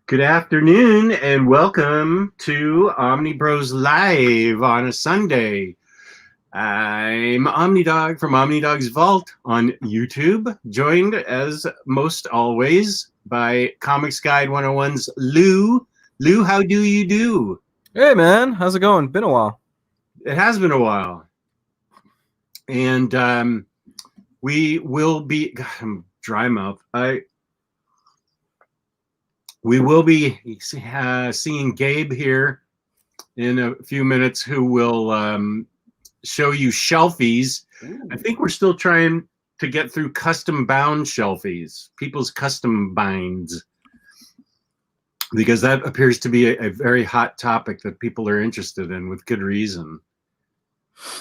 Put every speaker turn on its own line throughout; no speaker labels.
Good afternoon and welcome to OmniBros Live on a Sunday. I'm Omnidog from Omnidog's Vault on YouTube, joined as most always by Comics Guide 101's Lou. Lou, how do you do?
Hey man, how's it going? Been a while.
It has been a while. And we will be, God, I'm dry mouth. We will be seeing Gabe here in a few minutes, who will show you shelfies. Ooh. I think we're still trying to get through custom bound shelfies, people's custom binds, because that appears to be a very hot topic that people are interested in with good reason.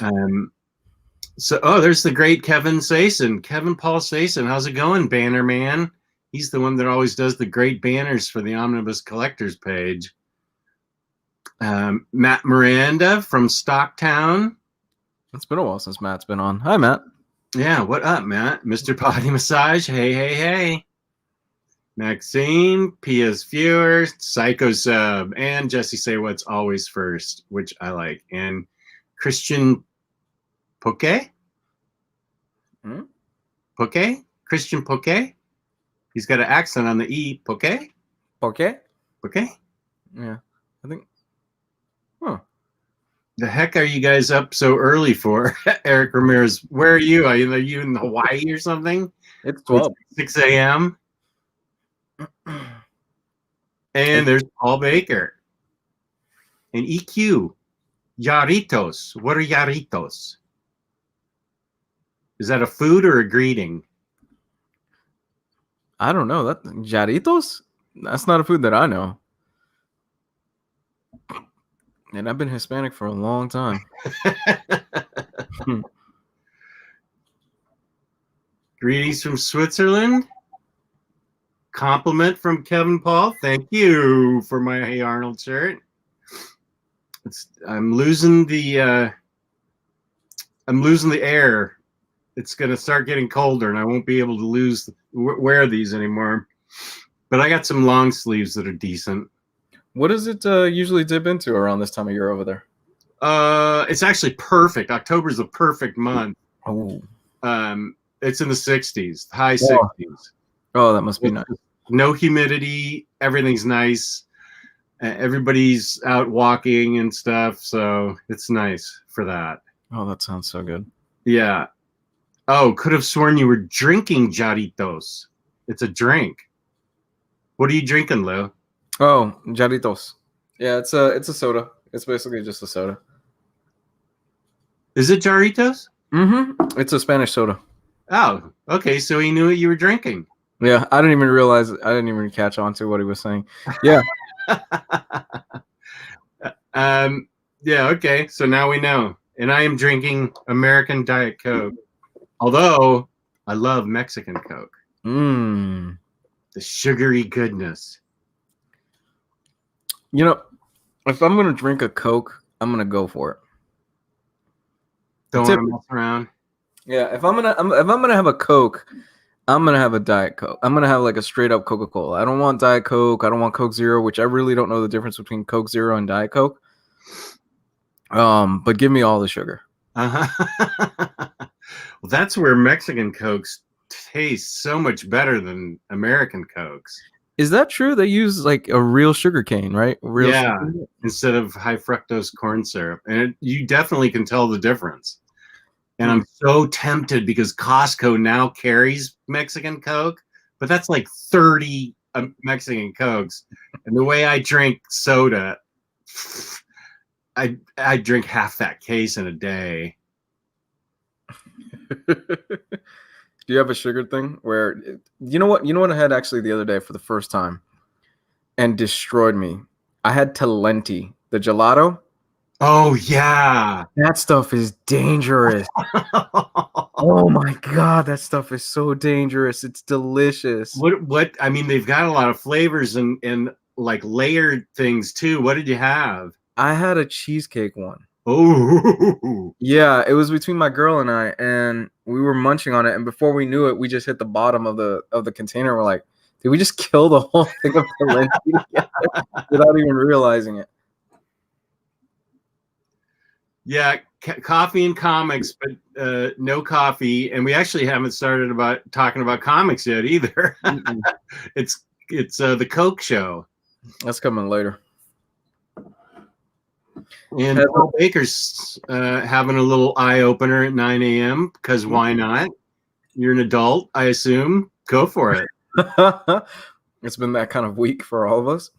There's the great Kevin Sason, Kevin Paul Sason. How's it going, Banner Man? He's the one that always does the great banners for the Omnibus Collectors page. Matt Miranda from Stocktown.
It's been a while since Matt's been on. Hi, Matt.
Yeah, what up, Matt? Mr. Potty Massage. Hey. Maxine, Pia's Viewer, Psycho Sub, and Jesse Say What's Always First, which I like. And Christian Poke? Poke? Christian Poke? He's got an accent on the E. Poke?
Poke? Yeah, I think. Huh.
The heck are you guys up so early for? Eric Ramirez, where are you? Are you in Hawaii or something?
It's 12.
It's 6 a.m. And there's Paul Baker. And EQ. Yarritos. What are yarritos? Is that a food or a greeting?
I don't know. That Jarritos? That's not a food that I know. And I've been Hispanic for a long time.
Greetings from Switzerland. Compliment from Kevin Paul. Thank you for my Hey Arnold shirt. I'm losing the air. It's going to start getting colder, and I won't be able to wear these anymore. But I got some long sleeves that are decent.
What does it usually dip into around this time of year over there?
It's actually perfect. October is a perfect month.
Oh.
It's in the 60s, high 60s.
Oh, that must be nice.
No humidity. Everything's nice. Everybody's out walking and stuff, so it's nice for that.
Oh, that sounds so good.
Yeah. Oh, could have sworn you were drinking Jarritos. It's a drink. What are you drinking, Lou?
Oh, Jarritos. Yeah, it's a soda. It's basically just a soda.
Is it Jarritos?
Mm-hmm. It's a Spanish soda.
Oh, okay. So he knew what you were drinking.
Yeah, I didn't even realize. I didn't even catch on to what he was saying. Yeah.
Yeah. Okay. So now we know. And I am drinking American Diet Coke. Although I love Mexican Coke. The sugary goodness.
You know, if I'm gonna drink a Coke, I'm gonna go for it.
Don't want to mess around.
Yeah, if I'm gonna have a Coke, I'm gonna have a Diet Coke. I'm gonna have like a straight up Coca-Cola. I don't want Diet Coke. I don't want Coke Zero, which I really don't know the difference between Coke Zero and Diet Coke. But give me all the sugar.
Well, that's where Mexican Cokes taste so much better than American Cokes.
Is that true? They use like a real sugar cane, right?
Sugar? Instead of high fructose corn syrup. And you definitely can tell the difference. And I'm so tempted because Costco now carries Mexican Coke, but that's like 30 Mexican Cokes. And the way I drink soda, I drink half that case in a day.
Do you have a sugar thing where you know what I had actually the other day for the first time and destroyed me? I had Talenti, the gelato.
Oh yeah,
that stuff is dangerous. Oh my god, that stuff is so dangerous. It's delicious.
What I mean, they've got a lot of flavors and like layered things too. What did you have?
I had a cheesecake one.
Oh
yeah, it was between my girl and I, and we were munching on it, and before we knew it, we just hit the bottom of the container. We're like, Did we just kill the whole thing of Valenti without even realizing it?
Yeah, coffee and comics, but no coffee. And we actually haven't started talking about comics yet either. It's the Coke show.
That's coming later.
And Paul Baker's having a little eye opener at 9 a.m. because why not? You're an adult, I assume. Go for it.
It's been that kind of week for all of us.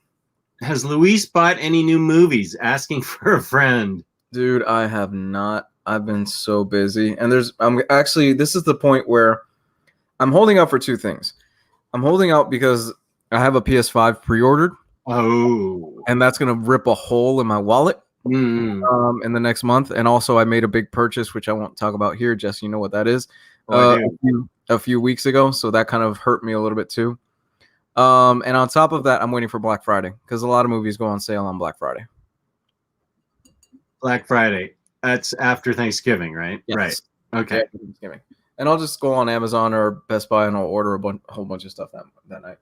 Has Luis bought any new movies? Asking for a friend.
Dude, I have not. I've been so busy. And I'm actually, this is the point where I'm holding out for two things. I'm holding out because I have a PS5 pre-ordered.
Oh.
And that's going to rip a hole in my wallet in the next month. And also I made a big purchase, which I won't talk about here. Jess, you know what that is. A few weeks ago. So that kind of hurt me a little bit too. And on top of that, I'm waiting for Black Friday because a lot of movies go on sale on Black Friday.
Black Friday. That's after Thanksgiving, right?
Yes.
Right. Okay.
Yeah, Thanksgiving. And I'll just go on Amazon or Best Buy and I'll order a whole bunch of stuff that night.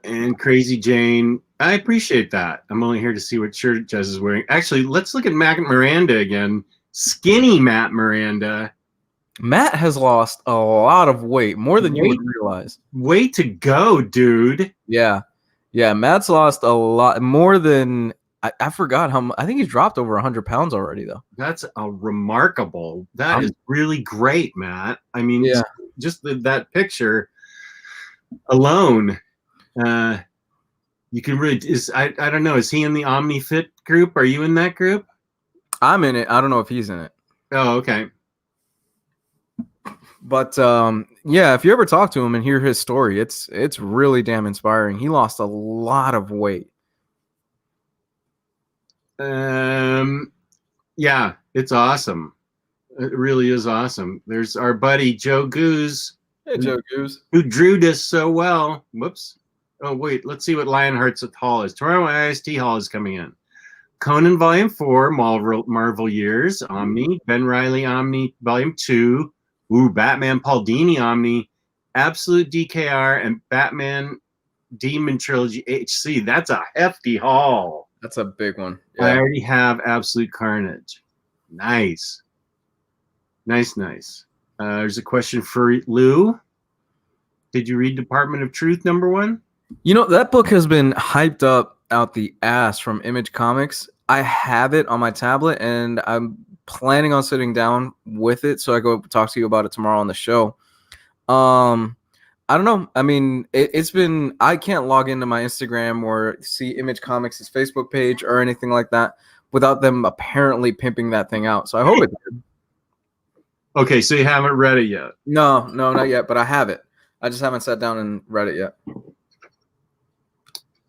And Crazy Jane, I appreciate that. I'm only here to see what shirt Jess is wearing. Actually, let's look at Matt Miranda again. Skinny Matt Miranda.
Matt has lost a lot of weight, more than you would realize.
Way to go, dude.
Yeah. Yeah, Matt's lost a lot more than I forgot how much. I think he's dropped over 100 pounds already, though.
That's a remarkable. That is really great, Matt. I mean, just that picture alone, you can really. I don't know. Is he in the OmniFit group? Are you in that group?
I'm in it. I don't know if he's in it.
Oh, okay.
But yeah, if you ever talk to him and hear his story, it's really damn inspiring. He lost a lot of weight.
Yeah, it's awesome. It really is awesome. There's our buddy Joe Goose.
Hey, Joe Goose.
Who drew this so well. Whoops. Oh, wait. Let's see what Lionheart's Hall is. Toronto IST Hall is coming in. Conan Volume 4, Marvel Years, Omni. Ben Ryley, Omni, Volume 2. Ooh, Batman Paul Dini, Omni. Absolute DKR, and Batman Demon Trilogy HC. That's a hefty haul.
That's a big one. Yeah.
I already have Absolute Carnage. Nice. Nice. There's a question for Lou. Did you read Department of Truth #1?
You know, that book has been hyped up out the ass from Image Comics. I have it on my tablet, and I'm planning on sitting down with it so I go talk to you about it tomorrow on the show. I don't know. I mean, it's been, I can't log into my Instagram or see Image Comics' Facebook page or anything like that without them apparently pimping that thing out. So I hope it's good.
Okay, so you haven't read it yet?
No, not yet, but I have it. I just haven't sat down and read it yet.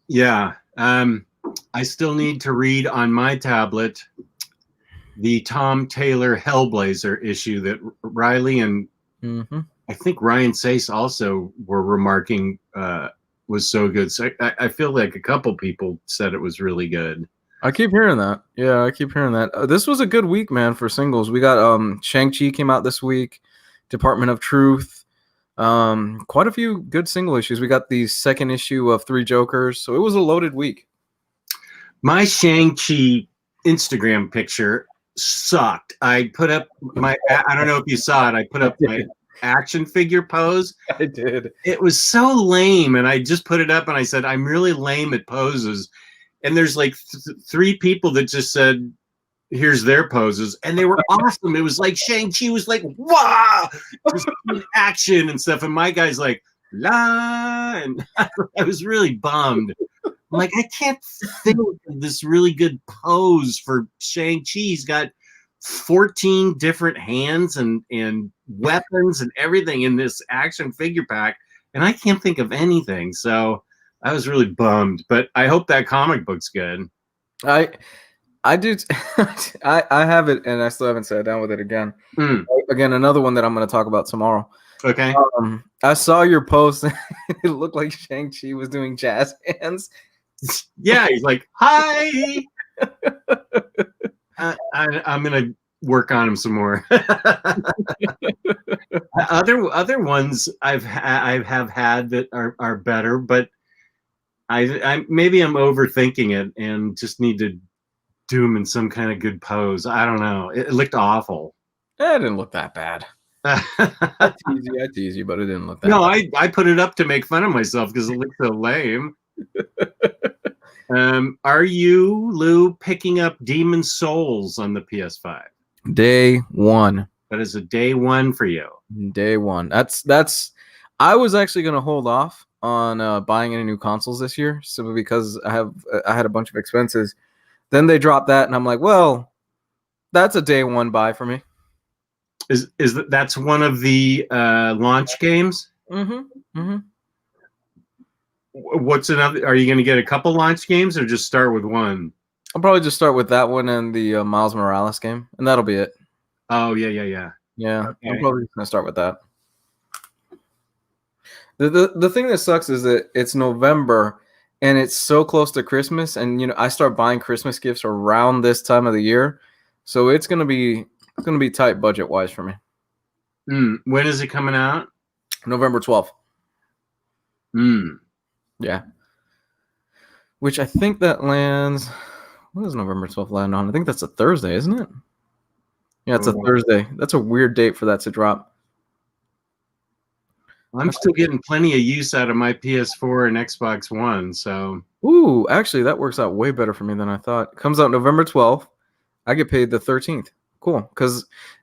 Yeah. I still need to read on my tablet the Tom Taylor Hellblazer issue that Ryley and I think Ryan Sace also were remarking was so good. So I feel like a couple people said it was really good.
I keep hearing that. Yeah, I keep hearing that. This was a good week, man, for singles. We got Shang-Chi came out this week, Department of Truth, quite a few good single issues. We got the second issue of Three Jokers, so it was a loaded week.
My Shang-Chi Instagram picture sucked. I put up my, I don't know if you saw it, I put up my action figure pose.
I did.
It was so lame, and I just put it up and I said, I'm really lame at poses. And there's like three people that just said, here's their poses, and they were awesome. It was like Shang-Chi was like, wow, just in action and stuff. And my guy's like, la, and I was really bummed. I'm like, I can't think of this really good pose for Shang-Chi. He's got 14 different hands and weapons and everything in this action figure pack, and I can't think of anything. So I was really bummed, but I hope that comic book's good.
I do. I have it, and I still haven't sat down with it again. Again, another one that I'm going to talk about tomorrow.
Okay.
I saw your post. It looked like Shang-Chi was doing jazz hands.
Yeah, he's like, hi. I'm gonna work on them some more. Other ones I have had that are better, but I maybe I'm overthinking it and just need to do them in some kind of good pose. I don't know. It looked awful.
It didn't look that bad. I tease you, but it didn't look that
no,
bad.
I put it up to make fun of myself because it looked so lame. Are you, Lou, picking up Demon Souls on the PS5?
Day one.
That is a day one for you.
Day one. That's. I was actually going to hold off on buying any new consoles this year, simply because I had a bunch of expenses. Then they dropped that, and I'm like, well, that's a day one buy for me.
That's one of the launch games?
Mm-hmm. Mm-hmm.
What's another? Are you going to get a couple launch games or just start with one?
I'll probably just start with that one and the Miles Morales game, and that'll be it.
Oh, yeah.
Yeah,
okay.
I'm probably just going to start with that. The thing that sucks is that it's November, and it's so close to Christmas, and I start buying Christmas gifts around this time of the year, so it's gonna be tight budget wise for me.
When is it coming out?
November 12th. Yeah. Which I think that lands. What does November 12th land on? I think that's a Thursday, isn't it? Yeah, it's a Thursday. That's a weird date for that to drop.
I'm still getting plenty of use out of my PS4 and Xbox One, so.
Ooh, actually, that works out way better for me than I thought. It comes out November 12th. I get paid the 13th. Cool.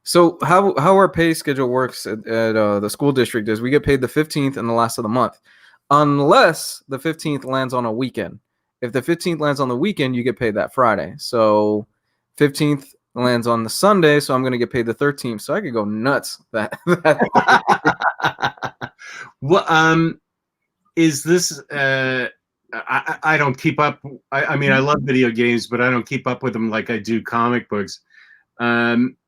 So how our pay schedule works at the school district is we get paid the 15th and the last of the month, unless the 15th lands on a weekend. If the 15th lands on the weekend, you get paid that Friday. So 15th lands on the Sunday, so I'm going to get paid the 13th. So I could go nuts. That.
What is this? I don't keep up. I mean, I love video games, but I don't keep up with them like I do comic books.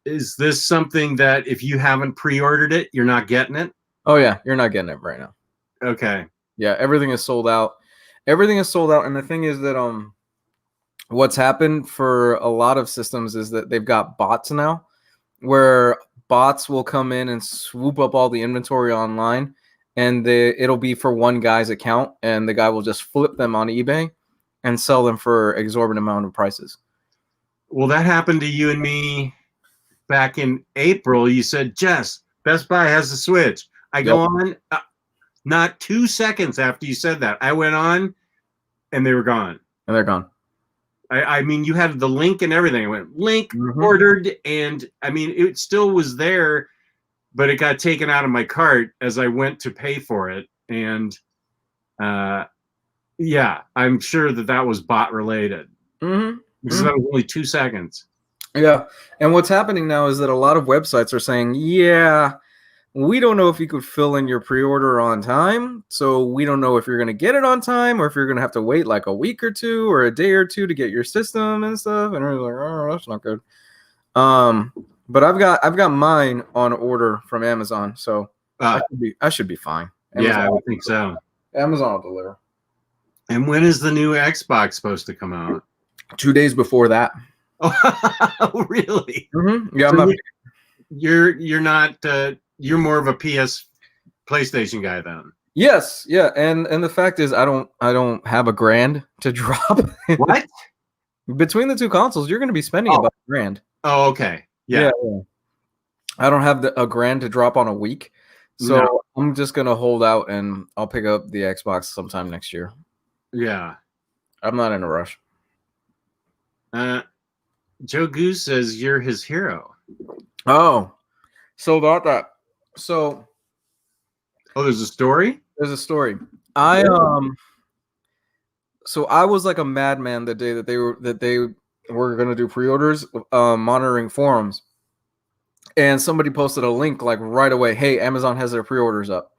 Is this something that if you haven't pre-ordered it, you're not getting it?
Oh yeah, you're not getting it right now.
Okay.
Yeah, everything is sold out. Everything is sold out, and the thing is that what's happened for a lot of systems is that they've got bots now, where bots will come in and swoop up all the inventory online, and it'll be for one guy's account, and the guy will just flip them on eBay and sell them for exorbitant amount of prices.
Well, that happened to you and me back in April. You said, Jess, Best Buy has a Switch. I go on, not 2 seconds after you said that, I went on, and they were gone.
And they're gone.
I mean, you had the link and everything. I went, link, ordered, and I mean, it still was there, but it got taken out of my cart as I went to pay for it. And yeah, I'm sure that was bot related. Because that was only 2 seconds.
Yeah. And what's happening now is that a lot of websites are saying, yeah, we don't know if you could fill in your pre-order on time. So we don't know if you're going to get it on time or if you're going to have to wait like a week or two or a day or two to get your system and stuff. And we're like, oh, that's not good. But I've got mine on order from Amazon. So I should be fine. Amazon,
yeah, I would think so.
Amazon will deliver.
And when is the new Xbox supposed to come out?
2 days before that.
Oh, really?
Yeah,
so you're not. You're more of a PlayStation guy then.
Yes, yeah, and the fact is, I don't have $1,000 to drop.
What?
Between the two consoles, you're going to be spending about $1,000.
Oh, okay. Yeah.
I don't have $1,000 to drop on a week, so I'm just going to hold out and I'll pick up the Xbox sometime next year. Yeah, I'm not in a rush.
Joe Goose says you're his hero.
Oh, so about that. So,
there's a story?
There's a story. So I was like a madman the day that they were going to do pre-orders, monitoring forums. And somebody posted a link like right away, hey, Amazon has their pre-orders up.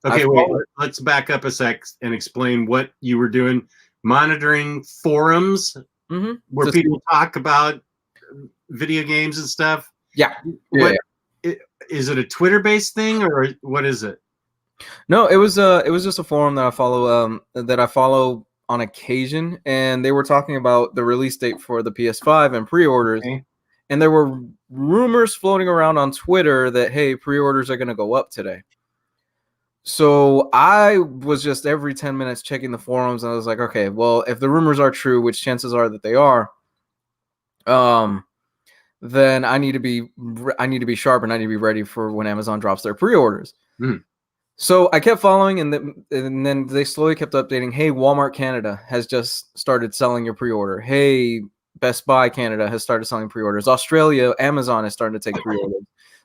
Okay, wait, let's back up a sec and explain what you were doing. Monitoring forums where people talk about video games and stuff.
Yeah.
Is it a Twitter-based thing or what is it?
No, it was just a forum that I follow on occasion, and they were talking about the release date for the PS5 and pre-orders. Okay. And there were rumors floating around on Twitter that, hey, pre-orders are going to go up today. So I was just every 10 minutes checking the forums, and I was like, okay, well, if the rumors are true, which chances are that they are, then I need to be sharp, and I need to be ready for when Amazon drops their pre-orders.
Mm.
So I kept following, and then they slowly kept updating. Hey, Walmart Canada has just started selling your pre-order. Hey, Best Buy Canada has started selling pre-orders. Australia, Amazon is starting to take pre-orders.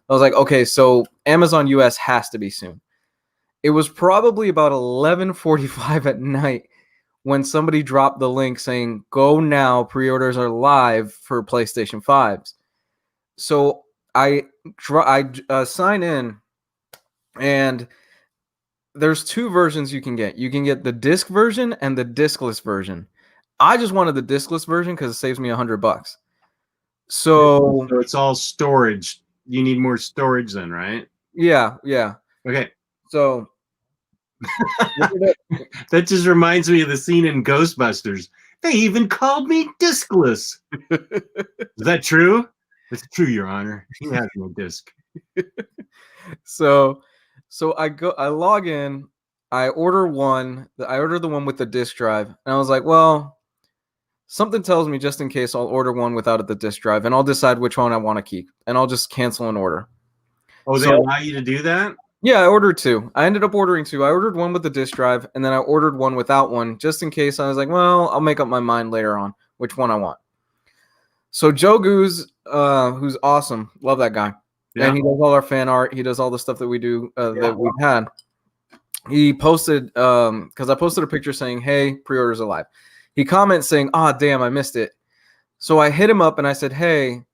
I was like, okay, so Amazon US has to be soon. It was probably about 11:45 at night when somebody dropped the link saying, go now, pre-orders are live for PlayStation 5s. So I sign in, and there's two versions you can get. You can get the disc version and the discless version. I just wanted the discless version because it saves me $100. So
it's all storage. You need more storage then, right?
Yeah.
Okay.
So
that just reminds me of the scene in Ghostbusters. They even called me discless. Is that true? It's true, Your Honor. He has no disc.
So I log in, I order one. I order the one with the disc drive, and I was like, well, something tells me just in case I'll order one without the disc drive, and I'll decide which one I want to keep, and I'll just cancel an order.
Oh, they allow you to do that?
Yeah, I ordered two. I ended up ordering two. I ordered one with the disc drive, and then I ordered one without one, just in case. I was like, well, I'll make up my mind later on which one I want. So Joe Goose, who's awesome, love that guy. Yeah. And he does all our fan art. He does all the stuff that we do that we've had. He posted, because I posted a picture saying, hey, pre-orders are live. He comments saying, oh, damn, I missed it. So I hit him up and I said, hey,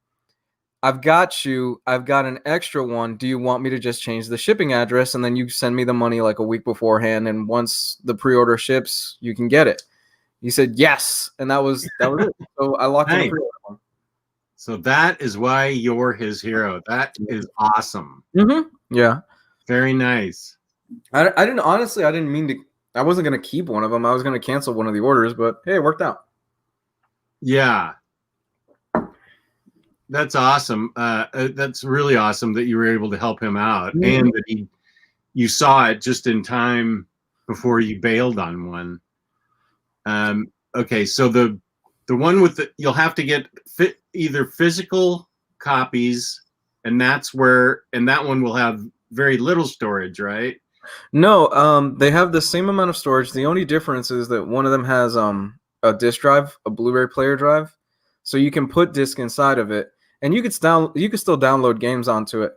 I've got you. I've got an extra one. Do you want me to just change the shipping address, and then you send me the money like a week beforehand, and once the pre-order ships, you can get it? He said yes, and that was it. So I locked in the pre-order one.
So that is why you're his hero. That is awesome.
Mm-hmm. Yeah.
Very nice.
I didn't mean to. I wasn't going to keep one of them. I was going to cancel one of the orders, but hey, it worked out.
Yeah. That's awesome. That's really awesome that you were able to help him out, and that you saw it just in time before you bailed on one. Okay, so the one with you'll have to get either physical copies, and that one will have very little storage, right?
No, they have the same amount of storage. The only difference is that one of them has a disc drive, a Blu-ray player drive, so you can put disc inside of it, and you could still download games onto it.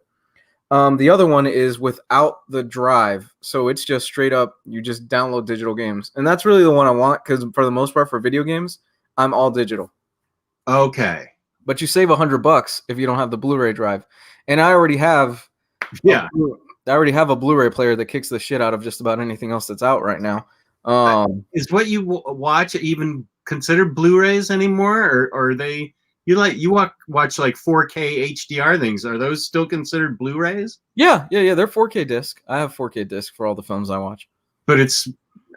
The other one is without the drive, so it's just straight up, you just download digital games. And that's really the one I want, because for the most part for video games, I'm all digital.
Okay.
But you save $100 if you don't have the Blu-ray drive. And I already have a Blu-ray player that kicks the shit out of just about anything else that's out right now.
Is what you watch even considered Blu-rays anymore, or are they... You watch like 4K HDR things. Are those still considered Blu-rays?
Yeah. They're 4K disc. I have 4K disc for all the films I watch.
But there's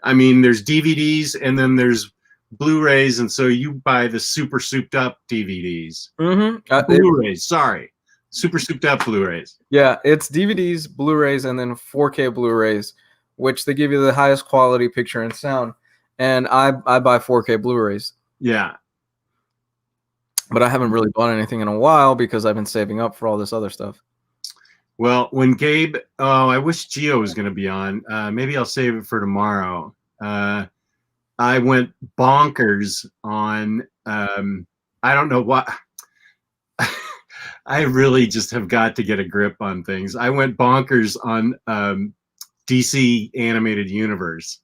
DVDs and then there's Blu-rays, and so you buy the super souped up DVDs.
Mm-hmm.
Blu-rays, sorry. Super souped up Blu-rays.
Yeah, it's DVDs, Blu-rays, and then 4K Blu-rays, which they give you the highest quality picture and sound. And I buy 4K Blu-rays.
Yeah.
But I haven't really bought anything in a while because I've been saving up for all this other stuff.
Well, when Gabe, I wish Gio was going to be on. Maybe I'll save it for tomorrow. I went bonkers on, I don't know what. I really just have got to get a grip on things. I went bonkers on DC Animated Universe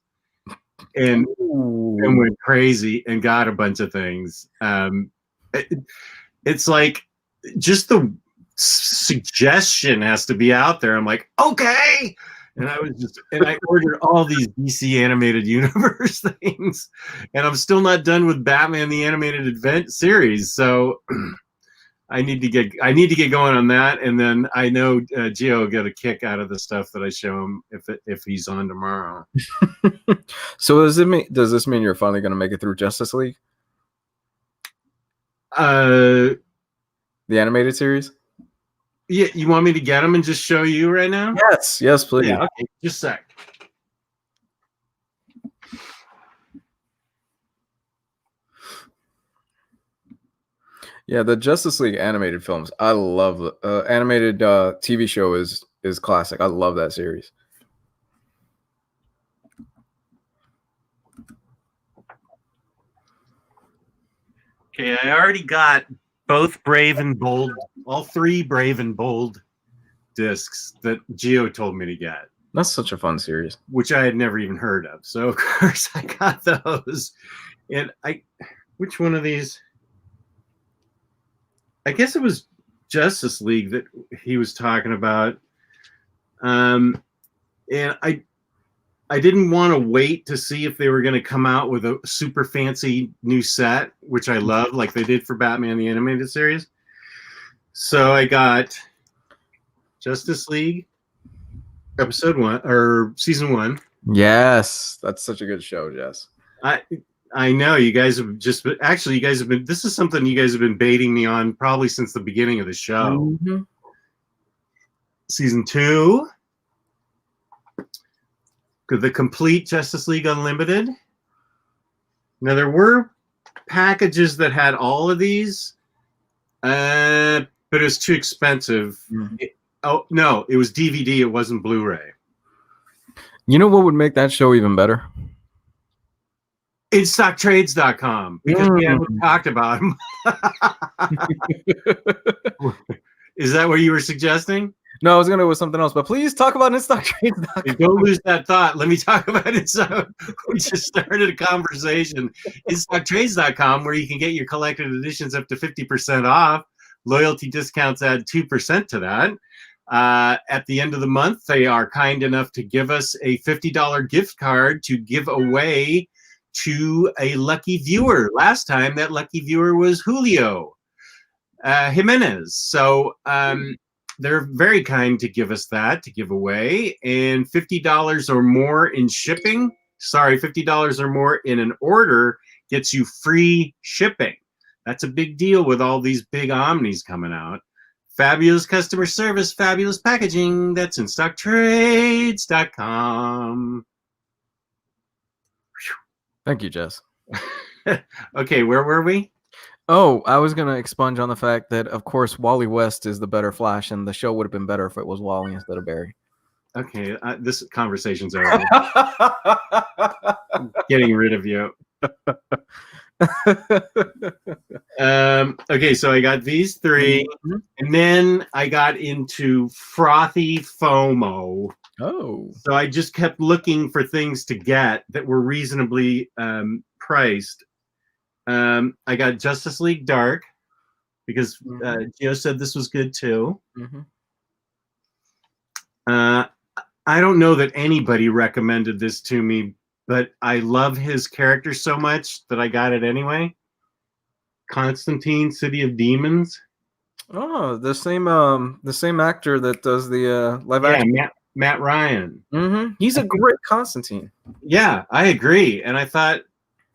and went crazy and got a bunch of things. It's like just the suggestion has to be out there. I'm like, okay. And I ordered all these DC Animated Universe things, and I'm still not done with Batman the Animated Event series. So I need to get going on that. And then I know Gio will get a kick out of the stuff that I show him if he's on tomorrow.
So does this mean you're finally going to make it through Justice League?
Well,
The animated series?
Yeah, you want me to get them and just show you right now?
Yes, please.
Yeah, okay, just a sec.
Yeah, the Justice League animated films. I love animated TV show is classic. I love that series.
Okay, I already got both Brave and Bold, all three Brave and Bold discs that Geo told me to get.
That's such a fun series.
Which I had never even heard of. So of course I got those. And which one of these? I guess it was Justice League that he was talking about. And I didn't want to wait to see if they were going to come out with a super fancy new set, which I love, like they did for Batman the Animated Series. So I got Justice League episode 1 or season 1.
Yes, that's such a good show, Jess.
I know you guys have just actually you guys have been. This is something you guys have been baiting me on probably since the beginning of the show.
Mm-hmm.
Season 2, the complete Justice League Unlimited. Now there were packages that had all of these, but it was too expensive.
Mm-hmm.
Oh no, it was DVD. It wasn't Blu-ray.
You know what would make that show even better?
InStockTrades.com, because we haven't talked about them. Is that what you were suggesting?
No, I was going to go with something else, but please talk about InStockTrades.com.
Don't lose that thought. Let me talk about it. So we just started a conversation. InStockTrades.com, where you can get your collected editions up to 50% off. Loyalty discounts add 2% to that. At the end of the month, they are kind enough to give us a $50 gift card to give away to a lucky viewer. Last time, that lucky viewer was Julio Jimenez. So they're very kind to give us that to give away. And $50 or more in shipping, $50 or more in an order gets you free shipping. That's a big deal with all these big Omnis coming out. Fabulous customer service, fabulous packaging. That's InStockTrades.com.
Thank you, Jess.
Okay, where were we?
Oh, I was going to expunge on the fact that, of course, Wally West is the better Flash, and the show would have been better if it was Wally instead of Barry.
Okay, this conversation's over. Getting rid of you. Okay, so I got these 3, and then I got into frothy FOMO.
Oh.
So I just kept looking for things to get that were reasonably priced. I got Justice League Dark because Gio said this was good too. I don't know that anybody recommended this to me, but I love his character so much that I got it anyway. Constantine, City of Demons.
Oh, the same actor that does the live action.
Matt Ryan.
He's a great Constantine. Yeah,
I agree. And I thought,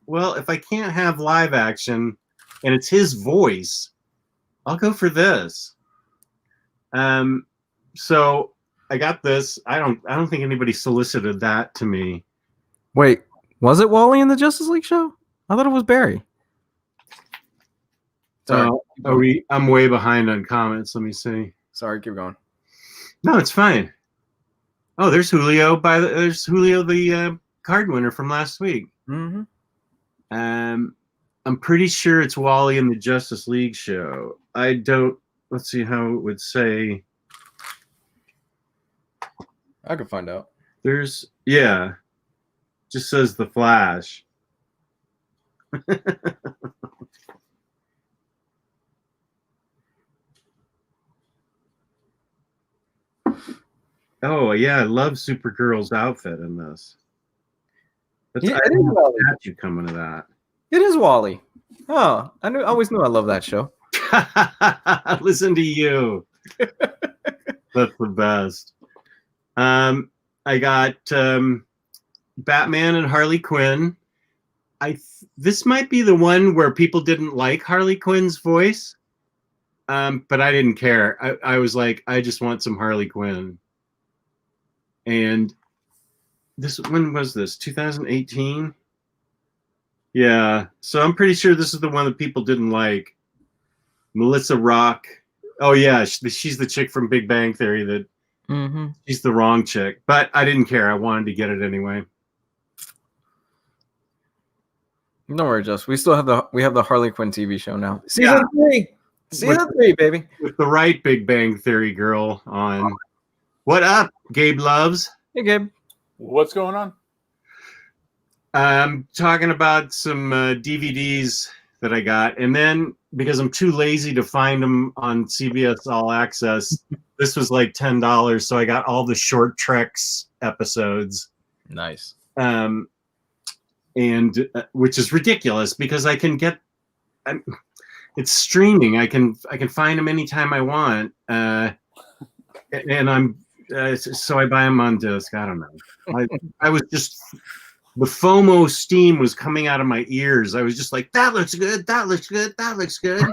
well, if I can't have live action and it's his voice, I'll go for this. So I got this. I don't think anybody solicited that to me.
Wait, was it Wally in the Justice League show? I thought it was Barry. Sorry.
I'm way behind on comments. Let me see.
Sorry, keep going.
No, it's fine. Oh, there's Julio. There's Julio, the card winner from last week. I'm pretty sure it's Wally in the Justice League show. Let's see how it would say.
I could find out.
Just says the Flash. Oh yeah, I love Supergirl's outfit in this. I didn't know you coming to that.
It is Wally. Oh, I always knew I loved that show.
Listen to you. That's the best. I got Batman and Harley Quinn. This might be the one where people didn't like Harley Quinn's voice. but I didn't care. I was like, I just want some Harley Quinn. And when was this? 2018? Yeah. So I'm pretty sure this is the one that people didn't like. Melissa Rock. Oh yeah, she's the chick from Big Bang Theory that she's the wrong chick. But I didn't care. I wanted to get it anyway.
Don't worry, Jess. We have the Harley Quinn TV show now. Season 3. Season 3, baby.
With the right Big Bang Theory girl on. What up, Gabe Loves?
Hey, Gabe.
What's going on?
I'm talking about some DVDs that I got. And then, because I'm too lazy to find them on CBS All Access, this was like $10. So I got all the Short Treks episodes.
Nice.
And which is ridiculous because I can get... it's streaming. I can find them anytime I want. And I'm... so I buy them on disc. I don't know. I was just... The FOMO steam was coming out of my ears. I was just like, that looks good. That looks good. That looks good.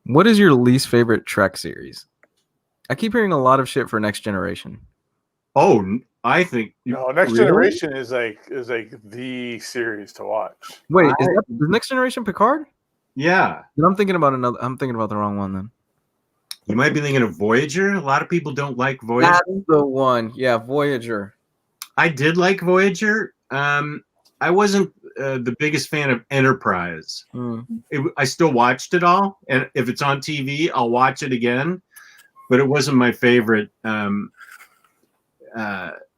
What is your least favorite Trek series? I keep hearing a lot of shit for Next Generation.
Oh, I think
Next Generation is like the series to watch.
Wait, is Next Generation Picard?
Yeah.
I'm thinking about the wrong one then.
You might be thinking of Voyager. A lot of people don't like Voyager.
That's the one. Yeah, Voyager.
I did like Voyager. I wasn't the biggest fan of Enterprise. I still watched it all, and if it's on TV, I'll watch it again. But it wasn't my favorite. It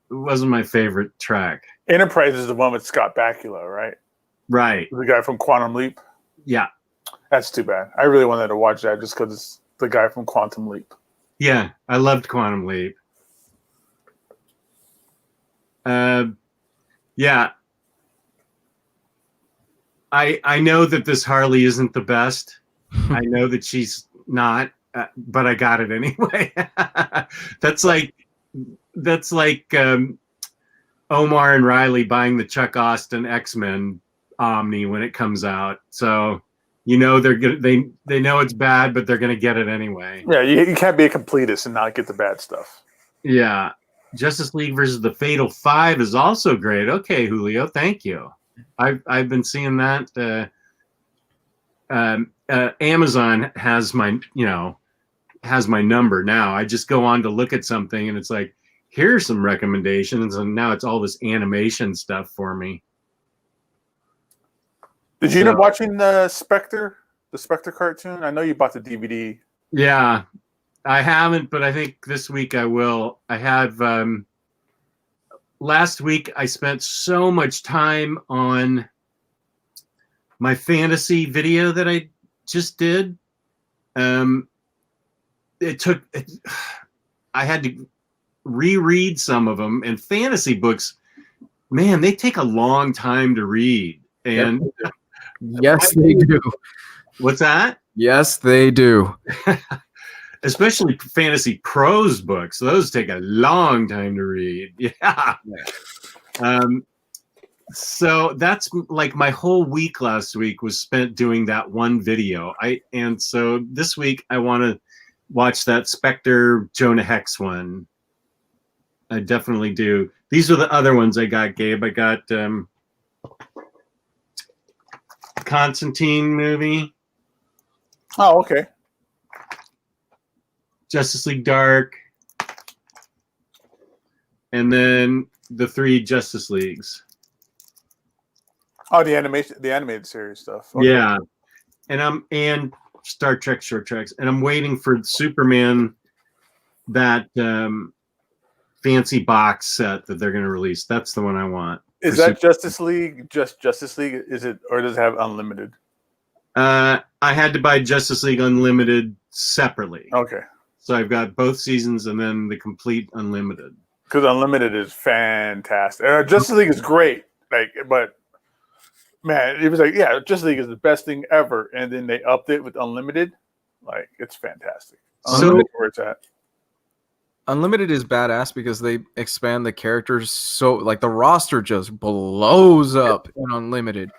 wasn't my favorite track.
Enterprise is the one with Scott Bakula, right?
Right.
The guy from Quantum Leap.
Yeah.
That's too bad. I really wanted to watch that just because it's the guy from Quantum Leap.
Yeah, I loved Quantum Leap. Yeah. I know that this Harley isn't the best. I know that she's not, but I got it anyway. That's like Omar and Ryley buying the Chuck Austin X-Men Omni when it comes out. So they know it's bad, but they're gonna get it anyway.
Yeah, you can't be a completist and not get the bad stuff.
Yeah. Justice League versus the Fatal Five is also great. Okay, Julio, thank you. I've been seeing that. Amazon has my number now. I just go on to look at something and it's like, here's some recommendations, and now it's all this animation stuff for me.
Did you end up watching the Spectre cartoon? I know you bought the DVD.
Yeah. I haven't, but I think this week I will. I have. Last week I spent so much time on my fantasy video that I just did. I had to reread some of them, and fantasy books, man, they take a long time to read. And
yes, they do.
What's that?
Yes, they do.
Especially fantasy prose books. Those take a long time to read. Yeah. So that's like my whole week last week was spent doing that one video. And so this week I want to watch that Spectre Jonah Hex one. I definitely do. These are the other ones I got, Gabe. I got Constantine movie.
Oh, okay.
Justice League Dark, and then the 3 Justice Leagues.
Oh, the animated series stuff. Okay.
Yeah, and Star Trek Short Treks, and I'm waiting for Superman, that fancy box set that they're going to release. That's the one I want.
Is that Justice League? Just Justice League? Is it, or does it have unlimited?
I had to buy Justice League Unlimited separately.
Okay.
So I've got both seasons and then the complete Unlimited.
Because Unlimited is fantastic. Justice League is great. But man, it was like, yeah, Justice League is the best thing ever. And then they upped it with Unlimited. Like, it's fantastic.
So
where it's at.
Unlimited is badass because they expand the characters so, like, the roster just blows up in Unlimited.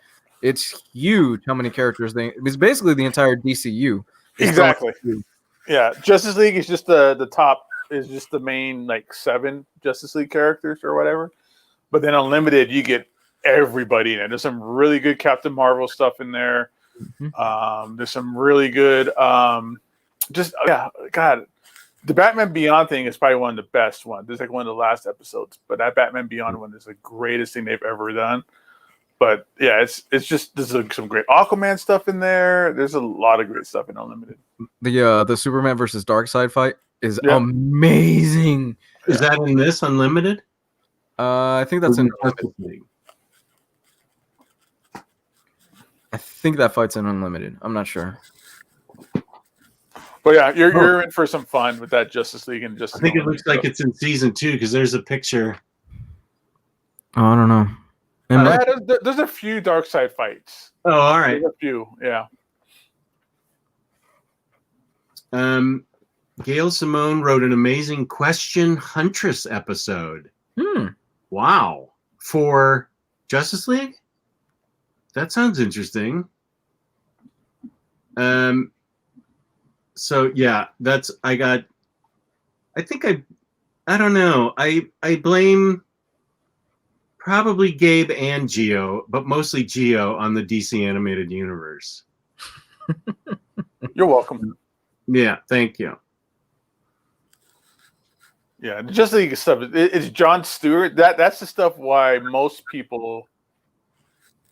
It's huge how many characters it's basically the entire DCU.
Exactly. Yeah, Justice League is just the top, is just the main like 7 Justice League characters or whatever. But then Unlimited, you get everybody in it. There's some really good Captain Marvel stuff in there. There's some really good, God, the Batman Beyond thing is probably one of the best ones. It's like one of the last episodes, but that Batman Beyond one is the greatest thing they've ever done. But yeah, it's just there's some great Aquaman stuff in there. There's a lot of great stuff in Unlimited.
The Superman versus Darkseid fight is amazing.
Is that in this Unlimited?
I think that's in. I think that fight's in Unlimited. I'm not sure.
But yeah, you're in for some fun with that Justice League and Justice.
I think it looks like it's in season 2 because there's a picture.
Oh, I don't know.
There's a few Darkseid fights.
Oh, all right.
There's a few, yeah.
Gail Simone wrote an amazing Question Huntress episode. Wow. For Justice League? That sounds interesting. So yeah, I don't know. I blame probably Gabe and Geo, but mostly Geo on the DC animated universe.
You're welcome.
Yeah, thank you.
Yeah, Justice League stuff. It's John Stewart. That's the stuff why most people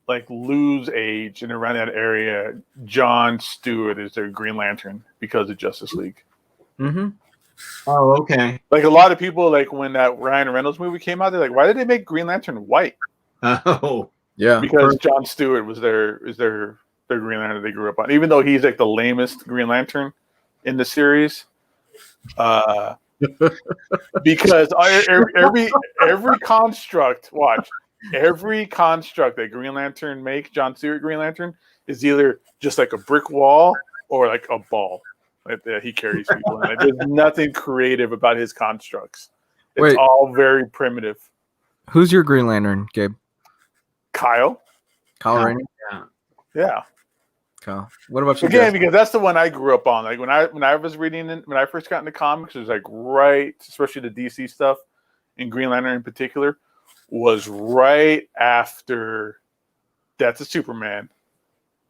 like lose age and around that area. John Stewart is their Green Lantern because of Justice League.
Mm-hmm.
Oh, okay.
Like a lot of people, like when that Ryan Reynolds movie came out, they're like, "Why did they make Green Lantern white?"
Oh,
yeah,
because John Stewart was their Green Lantern they grew up on. Even though he's like the lamest Green Lantern in the series, because every construct, every construct that Green Lantern makes, John Stewart Green Lantern, is either just like a brick wall or like a ball that he carries people in. Like, there's nothing creative about his constructs. It's all very primitive.
Who's your Green Lantern, Gabe?
Kyle
Rayner?
Yeah.
Kyle. What about you?
Again, because that's the one I grew up on. Like when I was reading when I first got into comics, it was like especially the DC stuff, and Green Lantern in particular, was right after Death of Superman.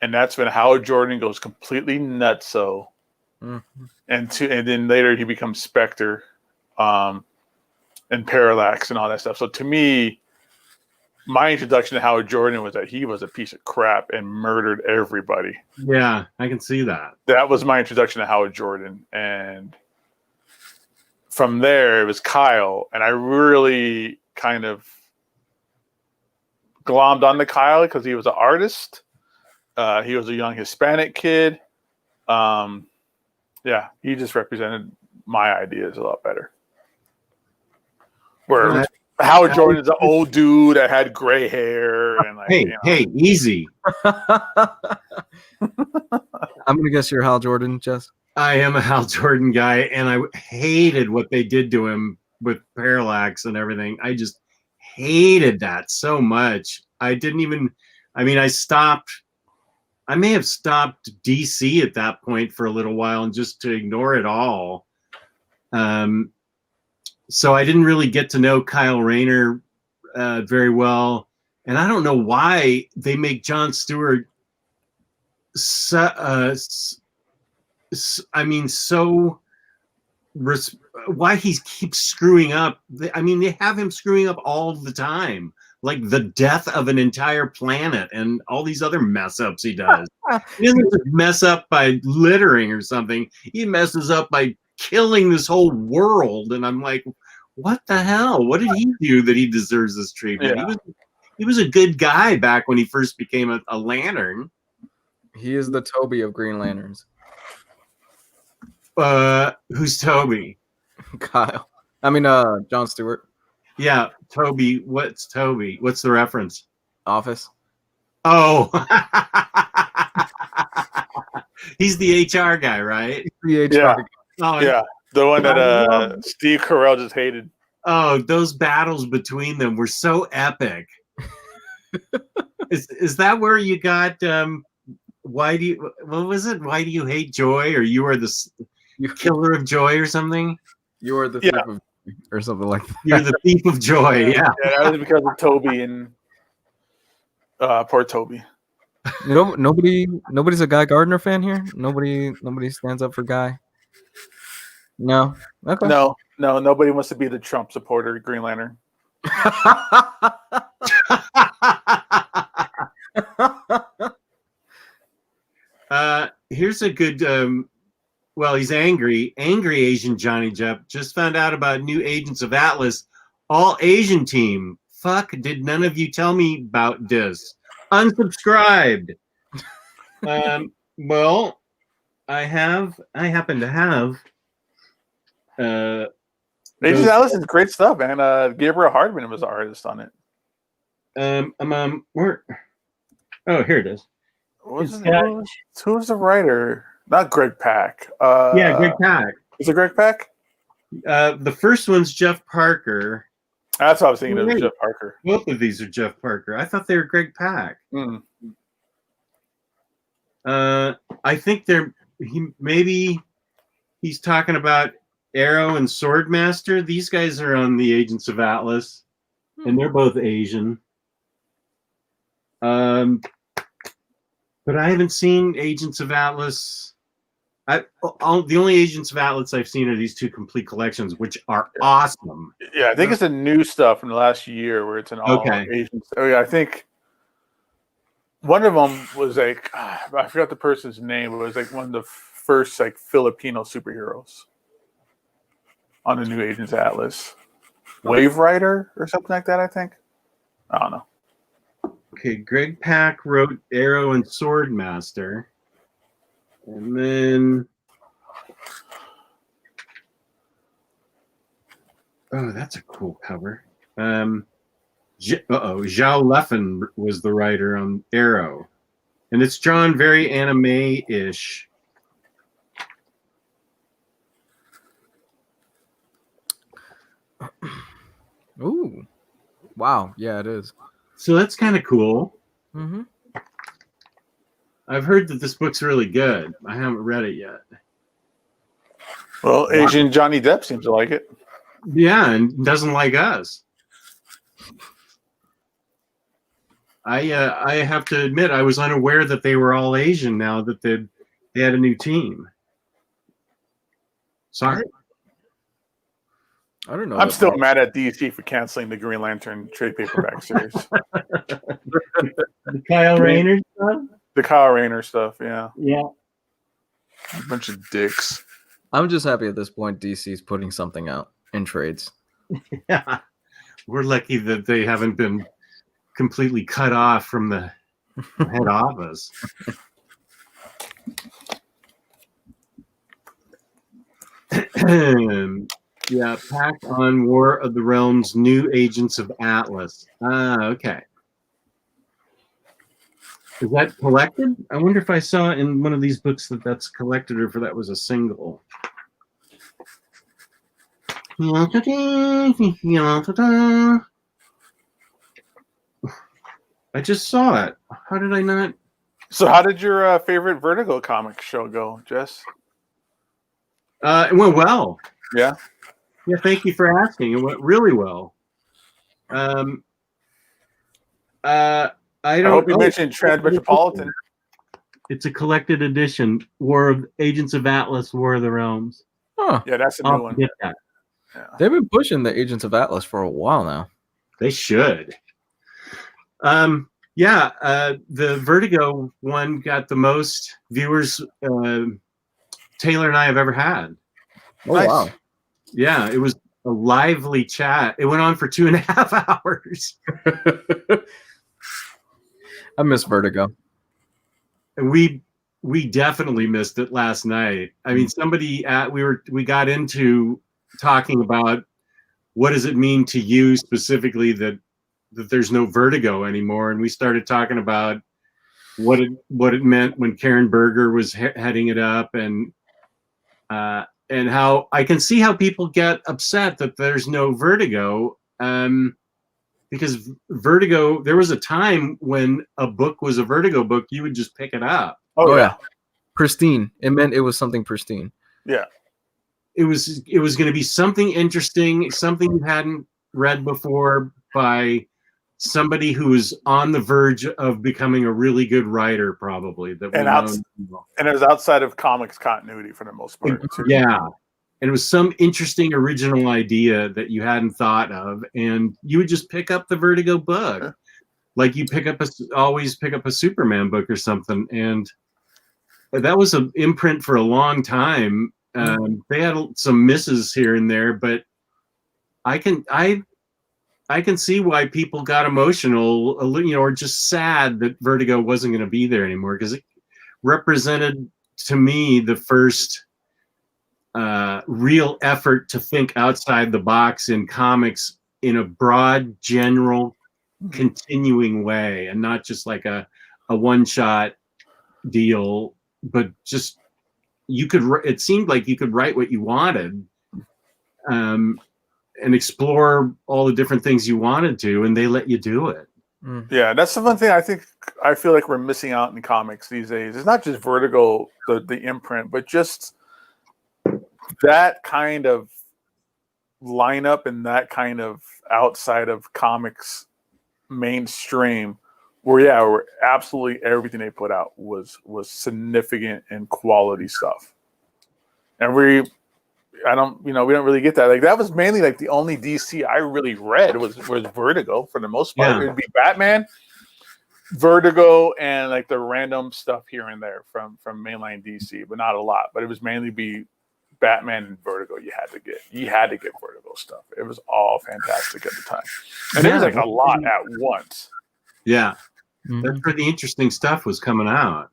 And that's when Howard Jordan goes completely nutso. Mm-hmm. And then later he becomes Spectre, and Parallax and all that stuff. So to me, my introduction to Howard Jordan was that he was a piece of crap and murdered everybody.
Yeah, I can see that.
That was my introduction to Howard Jordan. And from there, it was Kyle. And I really kind of glommed on to Kyle because he was an artist. He was a young Hispanic kid. Yeah, he just represented my ideas a lot better. Where Howard Jordan's an old dude that had gray hair and like.
Hey, easy.
I'm gonna guess you're Hal Jordan, Jess.
I am a Hal Jordan guy, and I hated what they did to him with Parallax and everything. I just hated that so much. I may have stopped DC at that point for a little while and just to ignore it all. So I didn't really get to know Kyle Rayner very well. And I don't know why they make John Stewart why he keeps screwing up. They have him screwing up all the time. Like the death of an entire planet and all these other mess ups he does. He doesn't just mess up by littering or something. He messes up by killing this whole world. And I'm like, what the hell? What did he do that he deserves this treatment? Yeah. He was a good guy back when he first became a Lantern.
He is the Toby of Green Lanterns.
Who's Toby?
Kyle. John Stewart.
Yeah, Toby. What's Toby? What's the reference?
Office.
Oh. He's the HR guy, right?
The HR guy.
Oh, yeah. The one that Steve Carell just hated.
Oh, those battles between them were so epic. Is that where you got? Why do you? What was it? Why do you hate joy? Or you are the killer of joy, or something?
You are the
Yeah.
thief of, or something like that.
You're the thief of joy. Yeah.
Yeah, that was because of Toby and poor Toby.
You know, nobody's a Guy Gardner fan here. Nobody stands up for Guy. No. Okay.
No, nobody wants to be the Trump supporter, Green Lantern.
Here's a good. Well, he's angry. Angry Asian Johnny Depp just found out about new Agents of Atlas, all Asian team. Fuck! Did none of you tell me about this? Unsubscribed. Well, I happen to have.
Agents of Atlas is great stuff, man. Gabriel Hardman was the artist on it.
Where? Oh, here it is.
Who's the writer? Not Greg Pak.
Yeah, Greg Pak.
Is it Greg Pak?
The first one's Jeff Parker.
That's what I was thinking of, Jeff Parker.
Both of these are Jeff Parker. I thought they were Greg Pak.
Mm.
I think he's talking about Arrow and Swordmaster. These guys are on the Agents of Atlas, and they're both Asian. But I haven't seen Agents of Atlas. The only Agents of Atlas I've seen are these two complete collections, which are awesome.
Yeah, I think it's the new stuff from the last year where it's an all Asian. Oh yeah, I think one of them was like I forgot the person's name. It was like one of the first like Filipino superheroes on the new Agents of Atlas. Wave Rider or something like that. I think. I don't know.
Okay, Greg Pak wrote Arrow and Swordmaster. And then, oh, that's a cool cover. Zhao Leffen was the writer on Arrow, and it's drawn very anime-ish.
Ooh, wow! Yeah, it is.
So that's kind of cool.
Mm-hmm.
I've heard that this book's really good. I haven't read it yet.
Well, Asian Johnny Depp seems to like it.
Yeah, and doesn't like us. I have to admit, I was unaware that they were all Asian now that they had a new team. Sorry.
I don't know.
I'm still mad at DC for canceling the Green Lantern trade paperback series.
The Kyle Rayner stuff?
The Kyle Rayner stuff, yeah.
Yeah.
A bunch of dicks.
I'm just happy at this point DC's putting something out in trades.
Yeah. We're lucky that they haven't been completely cut off from the head office. Yeah, Pack on War of the Realms, New Agents of Atlas. Okay. Is that collected? I wonder if I saw in one of these books that that's collected or if that was a single. I just saw it. How did I not?
So how did your favorite Vertigo comic show go, Jess?
It went well.
Yeah?
Yeah, thank you for asking. It went really well. I
hope you mentioned Transmetropolitan.
It's a collected edition, War of Agents of Atlas, War of the Realms.
Huh.
Yeah, that's a new one.
Get that.
Yeah.
They've been pushing the Agents of Atlas for a while now.
They should. The Vertigo one got the most viewers Taylor and I have ever had.
Oh, nice. Wow.
Yeah, it was a lively chat. It went on for 2.5 hours.
I miss Vertigo.
And we definitely missed it last night. I mean, we got into talking about what does it mean to you specifically that there's no Vertigo anymore, and we started talking about what it meant when Karen Berger was heading it up, and how I can see how people get upset that there's no Vertigo. because Vertigo, there was a time when a book was a Vertigo book, you would just pick it up.
Oh yeah.
Pristine. It meant it was something pristine.
Yeah.
It was going to be something interesting, something you hadn't read before by somebody who was on the verge of becoming a really good writer, probably.
And it was outside of comics continuity for the most part. Too.
Yeah. And it was some interesting original idea that you hadn't thought of, and you would just pick up the Vertigo book. Yeah. Like you always pick up a Superman book or something. And that was an imprint for a long time. They had some misses here and there, but I can see why people got emotional, or just sad that Vertigo wasn't going to be there anymore, because it represented to me the first real effort to think outside the box in comics in a broad, general, continuing way, and not just like a one-shot deal, but just it seemed like you could write what you wanted, and explore all the different things you wanted to, and they let you do it.
Yeah, that's the one thing I feel like we're missing out in comics these days. It's not just Vertigo, the imprint, but just that kind of lineup and that kind of outside of comics mainstream, where absolutely everything they put out was significant and quality stuff. And we don't really get that. Like that was mainly like the only DC I really read was Vertigo for the most part. Yeah. It'd be Batman, Vertigo, and like the random stuff here and there from mainline DC, but not a lot. But it was mainly be Batman and Vertigo. You had to get Vertigo stuff. It was all fantastic at the time, and it was like a lot at once.
Yeah, that's where the interesting stuff was coming out.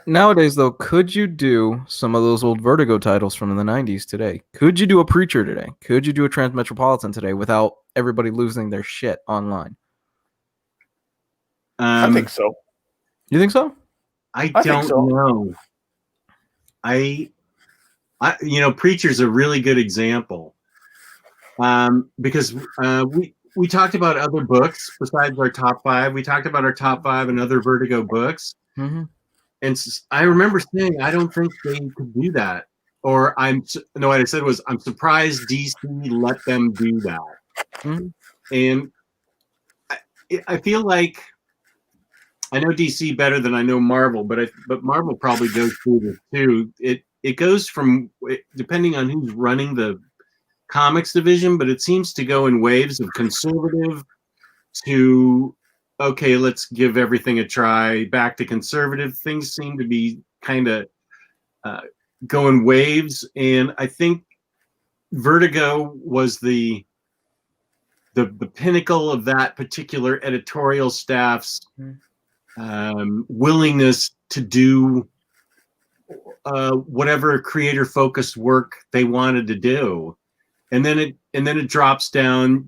Nowadays, though, could you do some of those old Vertigo titles from the 90s today? Could you do a Preacher today? Could you do a Transmetropolitan today without everybody losing their shit online?
I think so.
You think so?
I don't know. Preacher's a really good example, because we talked about other books besides our top 5. We talked about our top 5 and other Vertigo books.
Mm-hmm.
And I remember saying, I don't think they could do that. Or what I said was, I'm surprised DC let them do that.
Mm-hmm.
And I feel like I know DC better than I know Marvel, but Marvel probably goes through this too. It goes from, depending on who's running the comics division, but it seems to go in waves of conservative to, okay, let's give everything a try, back to conservative. Things seem to be kind of go in waves, and I think Vertigo was the pinnacle of that particular editorial staff's willingness to do whatever creator focused work they wanted to do, and then it drops down,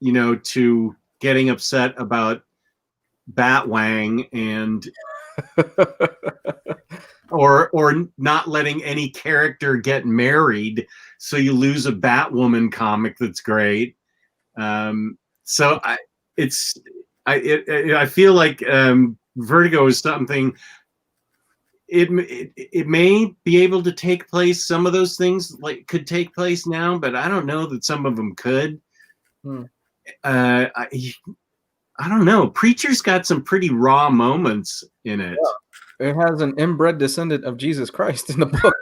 to getting upset about Batwang and or not letting any character get married, so you lose a Batwoman comic that's great. So I feel like Vertigo is something. It may be able to take place. Some of those things could take place now, but I don't know that some of them could. I don't know. Preacher's got some pretty raw moments in it.
Yeah. It has an inbred descendant of Jesus Christ in the book.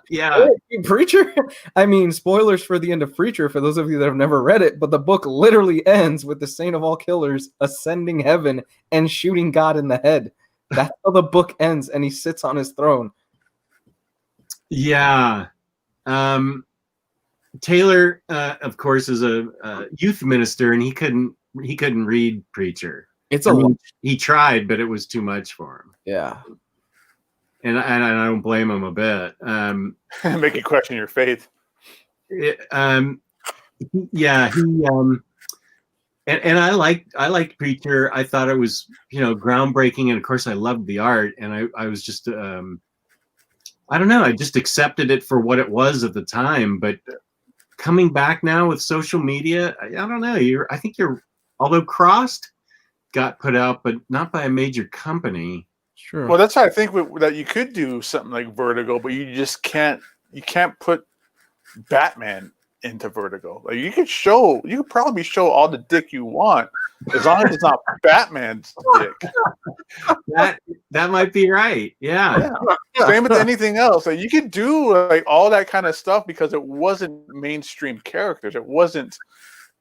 Yeah.
Preacher? I mean, spoilers for the end of Preacher for those of you that have never read it, but the book literally ends with the saint of all killers ascending heaven and shooting God in the head. That's how the book ends, and he sits on his throne.
Yeah. Taylor, of course, is a youth minister, and he couldn't read Preacher. He tried, but it was too much for him.
Yeah,
and I don't blame him a bit.
Make you question your faith.
And I liked Preacher. I thought it was groundbreaking, and of course I loved the art, and I was just I don't know, I just accepted it for what it was at the time, but coming back now with social media. I don't know. I think you're, although Crossed got put out, but not by a major company.
Sure.
Well, that's why I think that you could do something like Vertigo, but you just can't. You can't put Batman into Vertigo. Like you could probably show all the dick you want, as long as it's not Batman's dick.
That might be right. Yeah.
Same with anything else. Like you could do like all that kind of stuff because it wasn't mainstream characters. It wasn't,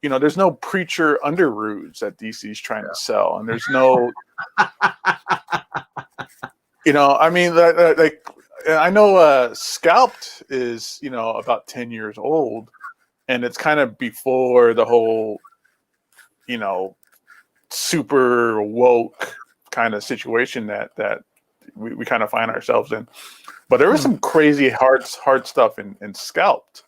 there's no Preacher Underoos that DC's trying to sell, and there's no, I mean, like I know Scalped is about 10 years old, and it's kind of before the whole super woke kind of situation that we kind of find ourselves in. But there was some crazy hard stuff in Scalped.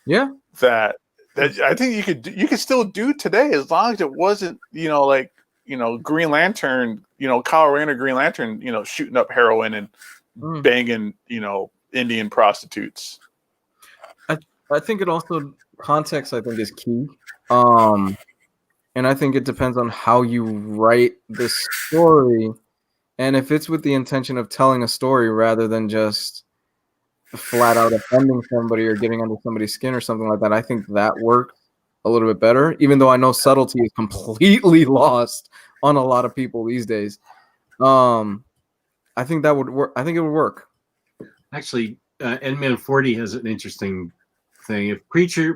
Yeah.
That I think you could still do today, as long as it wasn't Green Lantern, Kyle Rayner Green Lantern, shooting up heroin and banging Indian prostitutes.
I think it also, context I think is key. And I think it depends on how you write the story, and if it's with the intention of telling a story rather than just flat out offending somebody or getting under somebody's skin or something like that. I think that works a little bit better, even though I know subtlety is completely lost on a lot of people these days. I think that would work. I think it would work.
Actually, Endman 40 has an interesting thing. If Preacher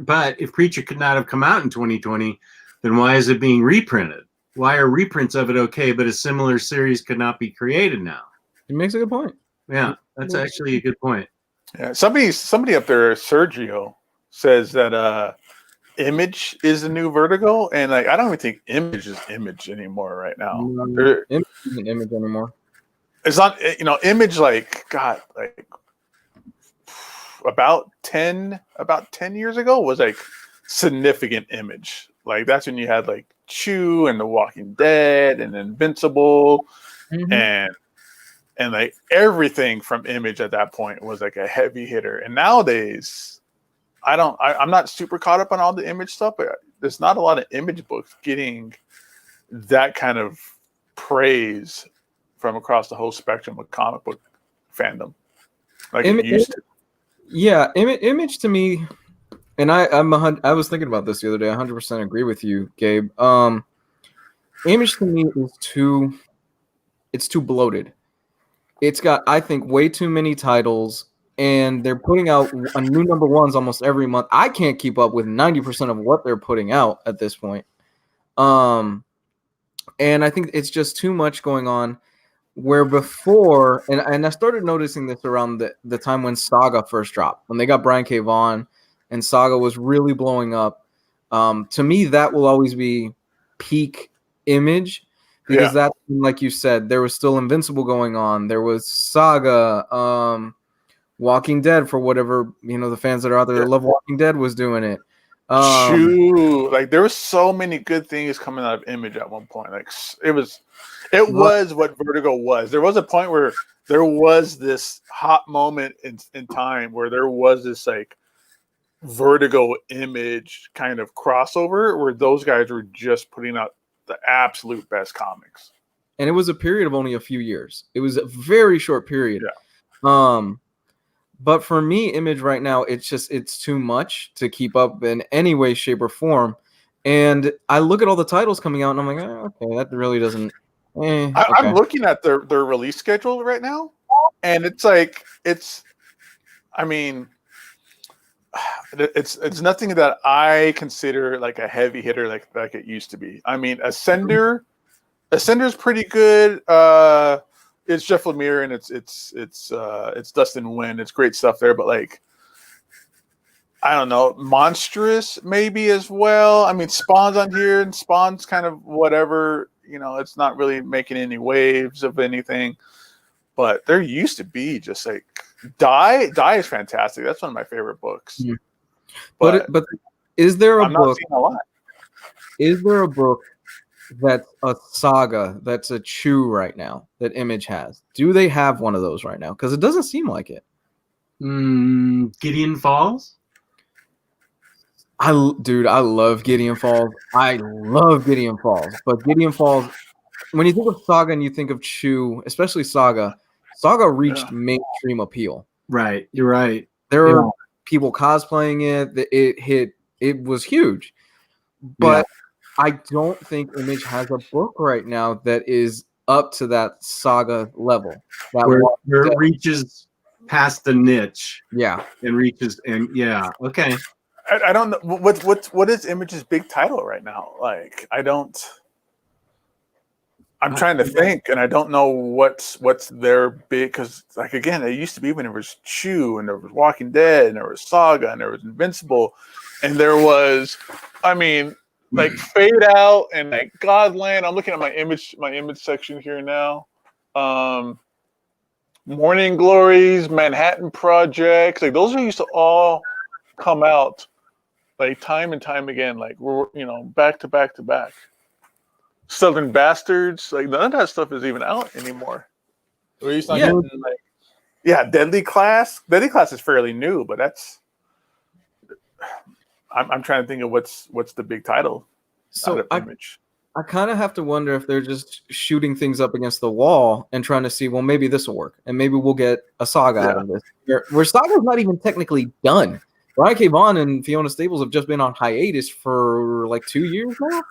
could not have come out in 2020, then why is it being reprinted? Why are reprints of it okay, but a similar series could not be created now?
It makes a good point.
Yeah, that's actually a good point.
Yeah, somebody up there, Sergio, says that Image is the new Vertigo, and like I don't even think Image is Image anymore right now.
Image isn't Image anymore.
It's not, Image like about 10 years ago was like significant Image. Like that's when you had like Chew and The Walking Dead and Invincible, and like everything from Image at that point was like a heavy hitter. And nowadays, I'm not super caught up on all the Image stuff, but there's not a lot of Image books getting that kind of praise from across the whole spectrum of comic book fandom, like it used to.
Yeah, Image to me. And I was thinking about this the other day. I 100% agree with you, Gabe. Image to me is too bloated. It's got, I think, way too many titles, and they're putting out a new number ones almost every month. I can't keep up with 90% of what they're putting out at this point. And I think it's just too much going on. Where before, and I started noticing this around the time when Saga first dropped, when they got Brian K. Vaughan, and Saga was really blowing up. To me, that will always be peak Image, because that, like you said, there was still Invincible going on. There was Saga, Walking Dead, for whatever, the fans that are out there that love Walking Dead was doing it.
Like there was so many good things coming out of Image at one point. Like it was what Vertigo was. There was a point where there was this hot moment in time where there was this like Vertigo Image kind of crossover where those guys were just putting out the absolute best comics.
And it was a period of only a few years. It was a very short period. Yeah. But for me, Image right now, it's too much to keep up in any way, shape, or form. And I look at all the titles coming out, and I'm like, okay, that really doesn't. Okay.
I'm looking at their release schedule right now, and it's nothing that I consider like a heavy hitter like it used to be. I mean, Ascender's pretty good. It's Jeff Lemire and it's Dustin Nguyen. It's great stuff there, but like I don't know, Monstrous maybe as well. I mean, Spawn's on here, and Spawn's kind of whatever. It's not really making any waves of anything. But there used to be just like Die is fantastic. That's one of my favorite books.
Yeah. But is there a book?
Not seeing a lot.
Is there a book that's a Saga that's a Chew right now that Image has? Do they have one of those right now? Because it doesn't seem like it.
Gideon Falls?
Dude, I love Gideon Falls. I love Gideon Falls. But Gideon Falls, when you think of Saga and you think of Chew, especially Saga reached mainstream appeal.
Right. You're right.
There are people cosplaying it. It was huge. But I don't think Image has a book right now that is up to that Saga level.
Where it reaches past the niche.
Yeah.
And reaches okay.
I don't know what is Image's big title right now. Like I'm trying to think, and I don't know what's their big, because like again, it used to be when there was Chew and there was Walking Dead and there was Saga and there was Invincible, and there was, I mean, like Fade Out and like Godland. I'm looking at my image section here now. Morning Glories, Manhattan Project, like those used to all come out like time and time again, like we're back to back to back. Southern Bastards, like none of that stuff is even out anymore. Deadly Class. Deadly Class is fairly new, but that's. I'm trying to think of what's the big title.
So Image. I kind of have to wonder if they're just shooting things up against the wall and trying to see, well, maybe this will work, and maybe we'll get a Saga out of this. Where Saga's not even technically done. Ryan K. Vaughn and Fiona Staples have just been on hiatus for like 2 years now.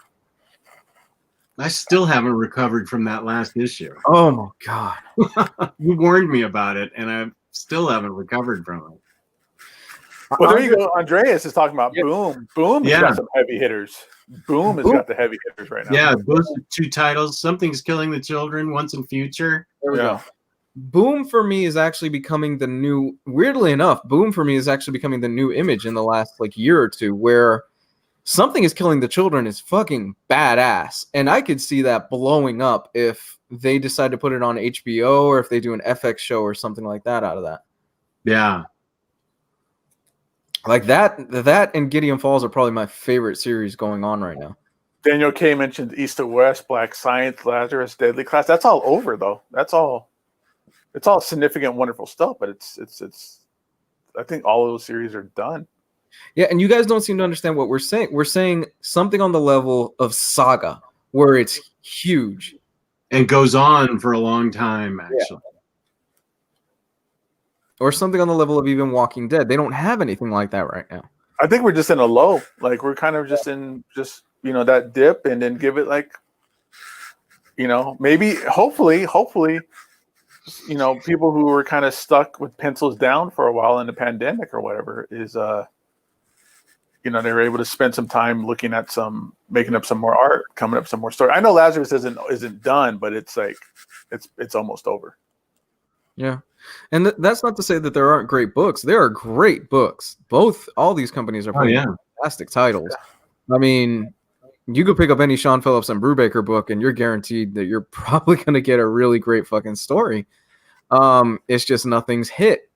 I still haven't recovered from that last issue.
Oh my god!
You warned me about it, and I still haven't recovered from it.
Well, there you go. Andreas is talking about Boom. Boom has got some heavy hitters. Boom has got the heavy hitters right now.
Yeah, those are 2 titles. Something's Killing the Children, Once and Future.
There we go. Boom for me is actually becoming the new. Weirdly enough, Boom for me is actually becoming the new Image in the last year or two, where Something is Killing the Children is fucking badass, and I could see that blowing up if they decide to put it on HBO or if they do an FX show or something like that out of that.
Yeah.
Like that and Gideon Falls are probably my favorite series going on right now.
Daniel K mentioned East to West, Black Science, Lazarus, Deadly Class. That's all over though. It's all significant, wonderful stuff, but it's I think all of those series are done.
Yeah, and you guys don't seem to understand what we're saying. We're saying something on the level of Saga, where it's huge.
And goes on for a long time, actually. Yeah.
Or something on the level of even Walking Dead. They don't have anything like that right now.
I think we're just in a low. Like we're kind of just in that dip, and then give it like, maybe hopefully, people who were kind of stuck with pencils down for a while in the pandemic or whatever is they were able to spend some time looking at making up some more art, coming up some more story. I know Lazarus isn't done, but it's like it's almost over.
Yeah. And that's not to say that there aren't great books. There are great books. All these companies are putting fantastic titles. Yeah. I mean, you could pick up any Sean Phillips and Brubaker book, and you're guaranteed that you're probably going to get a really great fucking story. It's just nothing's hit.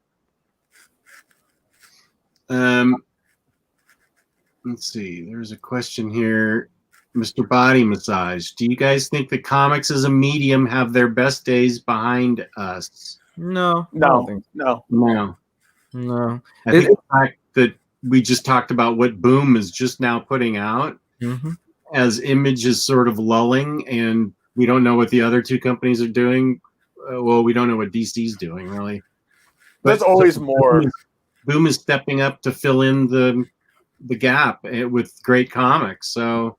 Let's see. There's a question here. Mr. Body Massage. Do you guys think the comics as a medium have their best days behind us?
No.
I think the fact that we just talked about what Boom is just now putting out as Image is sort of lulling, and we don't know what the other 2 companies are doing. Well, we don't know what DC's doing, really. But
there's always more.
Boom is stepping up to fill in the gap with great comics. So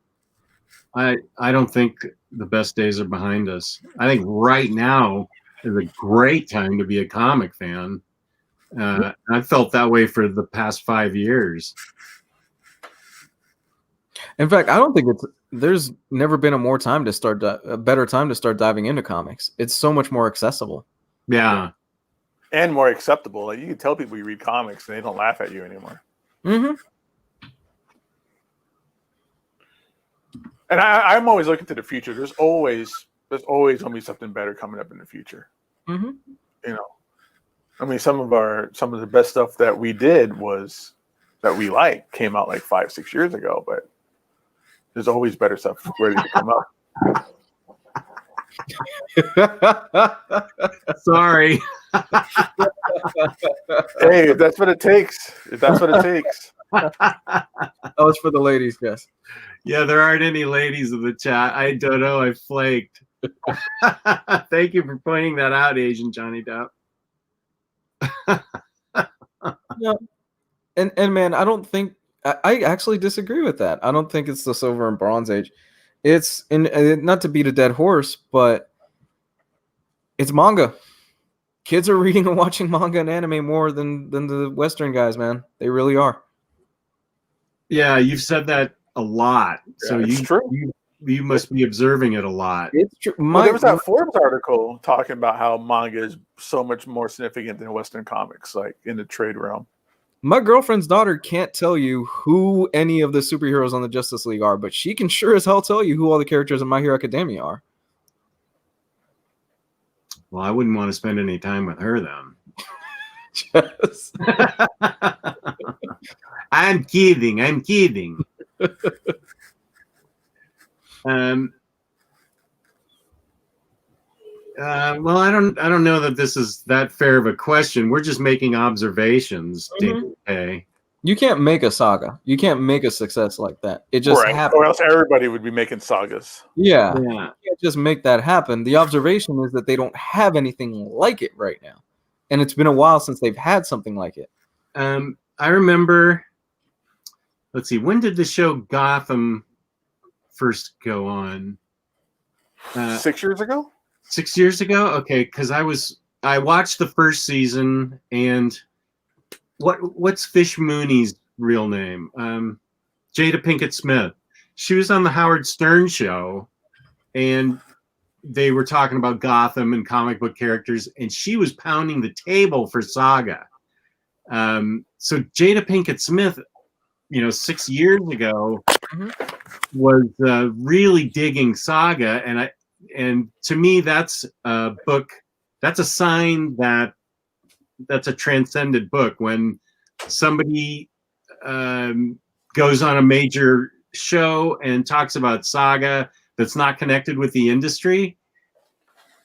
I don't think the best days are behind us. I think right now is a great time to be a comic fan. I felt that way for the past 5 years.
In fact, I don't think there's never been a better time to start diving into comics. It's so much more accessible.
Yeah.
And more acceptable. Like you can tell people you read comics and they don't laugh at you anymore.
Mm-hmm.
And I'm always looking to the future. There's always going to be something better coming up in the future.
Mm-hmm.
I mean, some of the best stuff that we did that we came out like 5-6 years ago, but there's always better stuff ready to come up.
Sorry.
Hey, if that's what it takes.
That was for the ladies, yes.
Yeah, there aren't any ladies in the chat. I don't know. I flaked. Thank you for pointing that out, Asian Johnny Depp.
Yeah. And man, I don't think I actually disagree with that. I don't think it's the Silver and Bronze Age. It's not to beat a dead horse, but it's manga. Kids are reading and watching manga and anime more than the Western guys, man. They really are.
Yeah, you've said that a lot. So
it's true.
You must be observing it a lot.
It's true.
Well, there was that Forbes article talking about how manga is so much more significant than Western comics, like in the trade realm.
My girlfriend's daughter can't tell you who any of the superheroes on the Justice League are, but she can sure as hell tell you who all the characters in My Hero Academia are.
Well, I wouldn't want to spend any time with her then.
Yes.
I'm kidding. Well, I don't know that this is that fair of a question. We're just making observations. Okay.
You can't make a saga. You can't make a success like that. It just happens.
Or else everybody would be making sagas.
Yeah. You can't just make that happen. The observation is that they don't have anything like it right now. And it's been a while since they've had something like it.
I remember, let's see, when did the show Gotham first go on?
6 years ago?
6 years ago? Okay, because I watched the first season, and what's Fish Mooney's real name? Jada Pinkett Smith. She was on the Howard Stern show, and they were talking about Gotham and comic book characters, and she was pounding the table for Saga. So Jada Pinkett Smith, 6 years ago, was really digging Saga, and to me that's a book. That's a sign that that's a transcendent book. When somebody goes on a major show and talks about Saga that's not connected with the industry,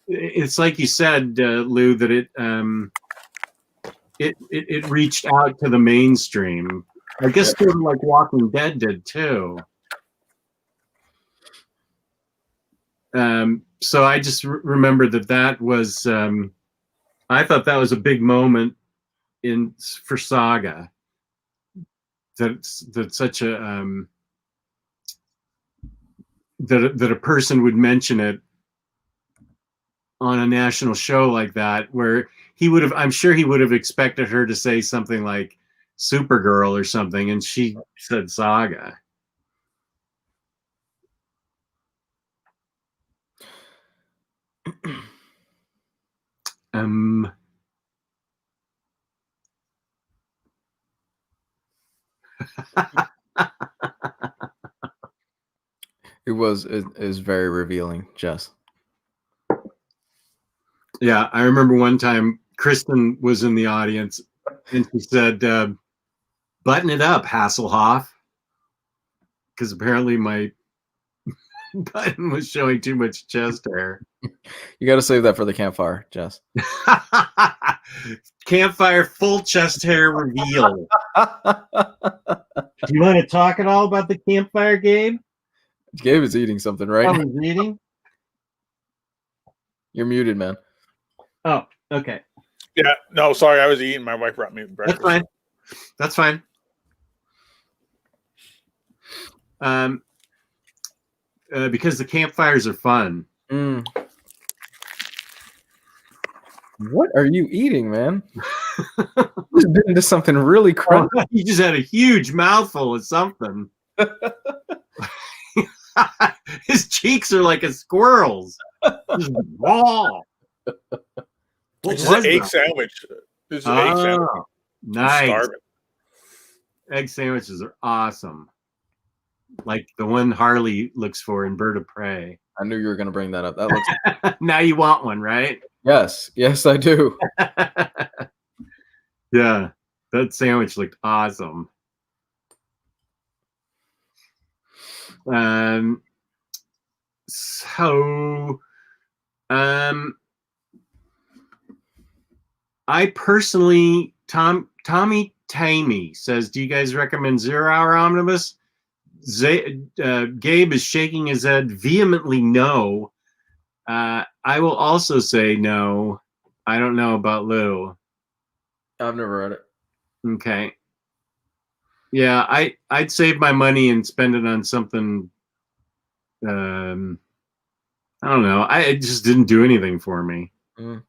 it's like you said, Lou, that it reached out to the mainstream. I guess sort of like Walking Dead did too. So I just remember that was I thought that was a big moment for Saga. That's such a that a person would mention it on a national show like that, where I'm sure he would have expected her to say something like Supergirl or something, and she said Saga.
It is very revealing, Jess.
Yeah, I remember one time Kristen was in the audience and she said, button it up, Hasselhoff. Because apparently my button was showing too much chest hair.
You got to save that for the campfire, Jess.
Campfire full chest hair reveal. Do you want to talk at all about the campfire, Gabe?
Gabe is eating something, right?
Oh, he's eating?
You're muted, man.
Oh, okay.
Yeah, no, sorry, I was eating. My wife brought me breakfast.
That's fine. Because the campfires are fun.
What are you eating, man? You've been into something really crunchy.
You just had a huge mouthful of something. His cheeks are like a squirrel's. Just raw.
It's an egg sandwich. This is an egg sandwich.
Nice. Egg sandwiches are awesome. Like the one Harley looks for in Bird of Prey.
I knew you were going to bring that up. That looks.
Now you want one, right?
Yes, I do.
Yeah, that sandwich looked awesome. I personally, Tommy Tammy says, do you guys recommend 0 Hour Omnibus? Gabe is shaking his head vehemently no. I will also say no. I don't know about Lou.
I've never read it.
Okay. Yeah, I'd save my money and spend it on something. I don't know. It just didn't do anything for me.
Mm.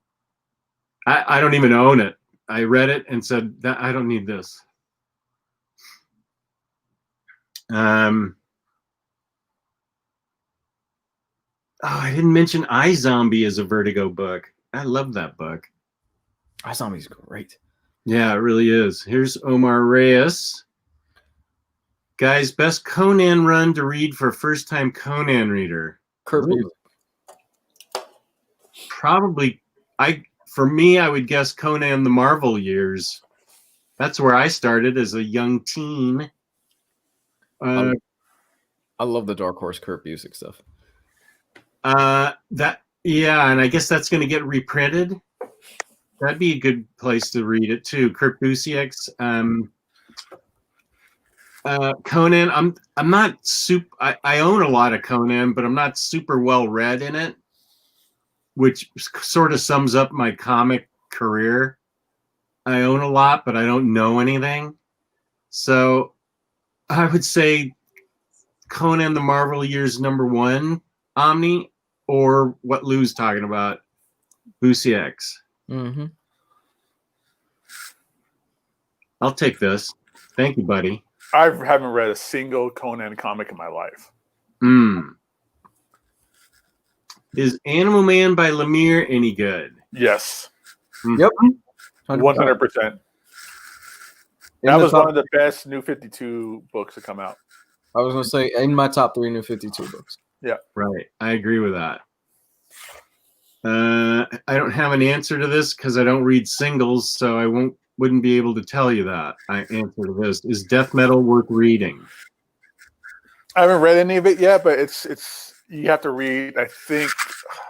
I don't even own it. I read it and said that I don't need this. Oh, I didn't mention iZombie as a Vertigo book. I love that book.
iZombie's great.
Yeah, it really is. Here's Omar Reyes. Guys, best Conan run to read for first-time Conan reader.
Kurt Busiek.
Probably, for me, I would guess Conan the Marvel years. That's where I started as a young teen.
I love the Dark Horse Kurt Busiek stuff.
Yeah, and I guess that's going to get reprinted. That'd be a good place to read it too. Kurt Busiek's Conan. I'm not super. I own a lot of Conan, but I'm not super well read in it, which sort of sums up my comic career. I own a lot, but I don't know anything. So I would say Conan the Marvel Years #1, Omni, or what Lou's talking about, Busiek's.
Mm-hmm.
I'll take this. Thank you, buddy.
I haven't read a single Conan comic in my life.
Is Animal Man by Lemire any good?
Yes.
Yep.
100%. That was one of the best New 52 books to come out.
I was going to say, in my top 3 New 52 books.
Yeah.
Right. I agree with that. I don't have an answer to this because I don't read singles, so I wouldn't be able to tell you that. I answer to this. Is death metal worth reading?
I haven't read any of it yet, but it's you have to read. I think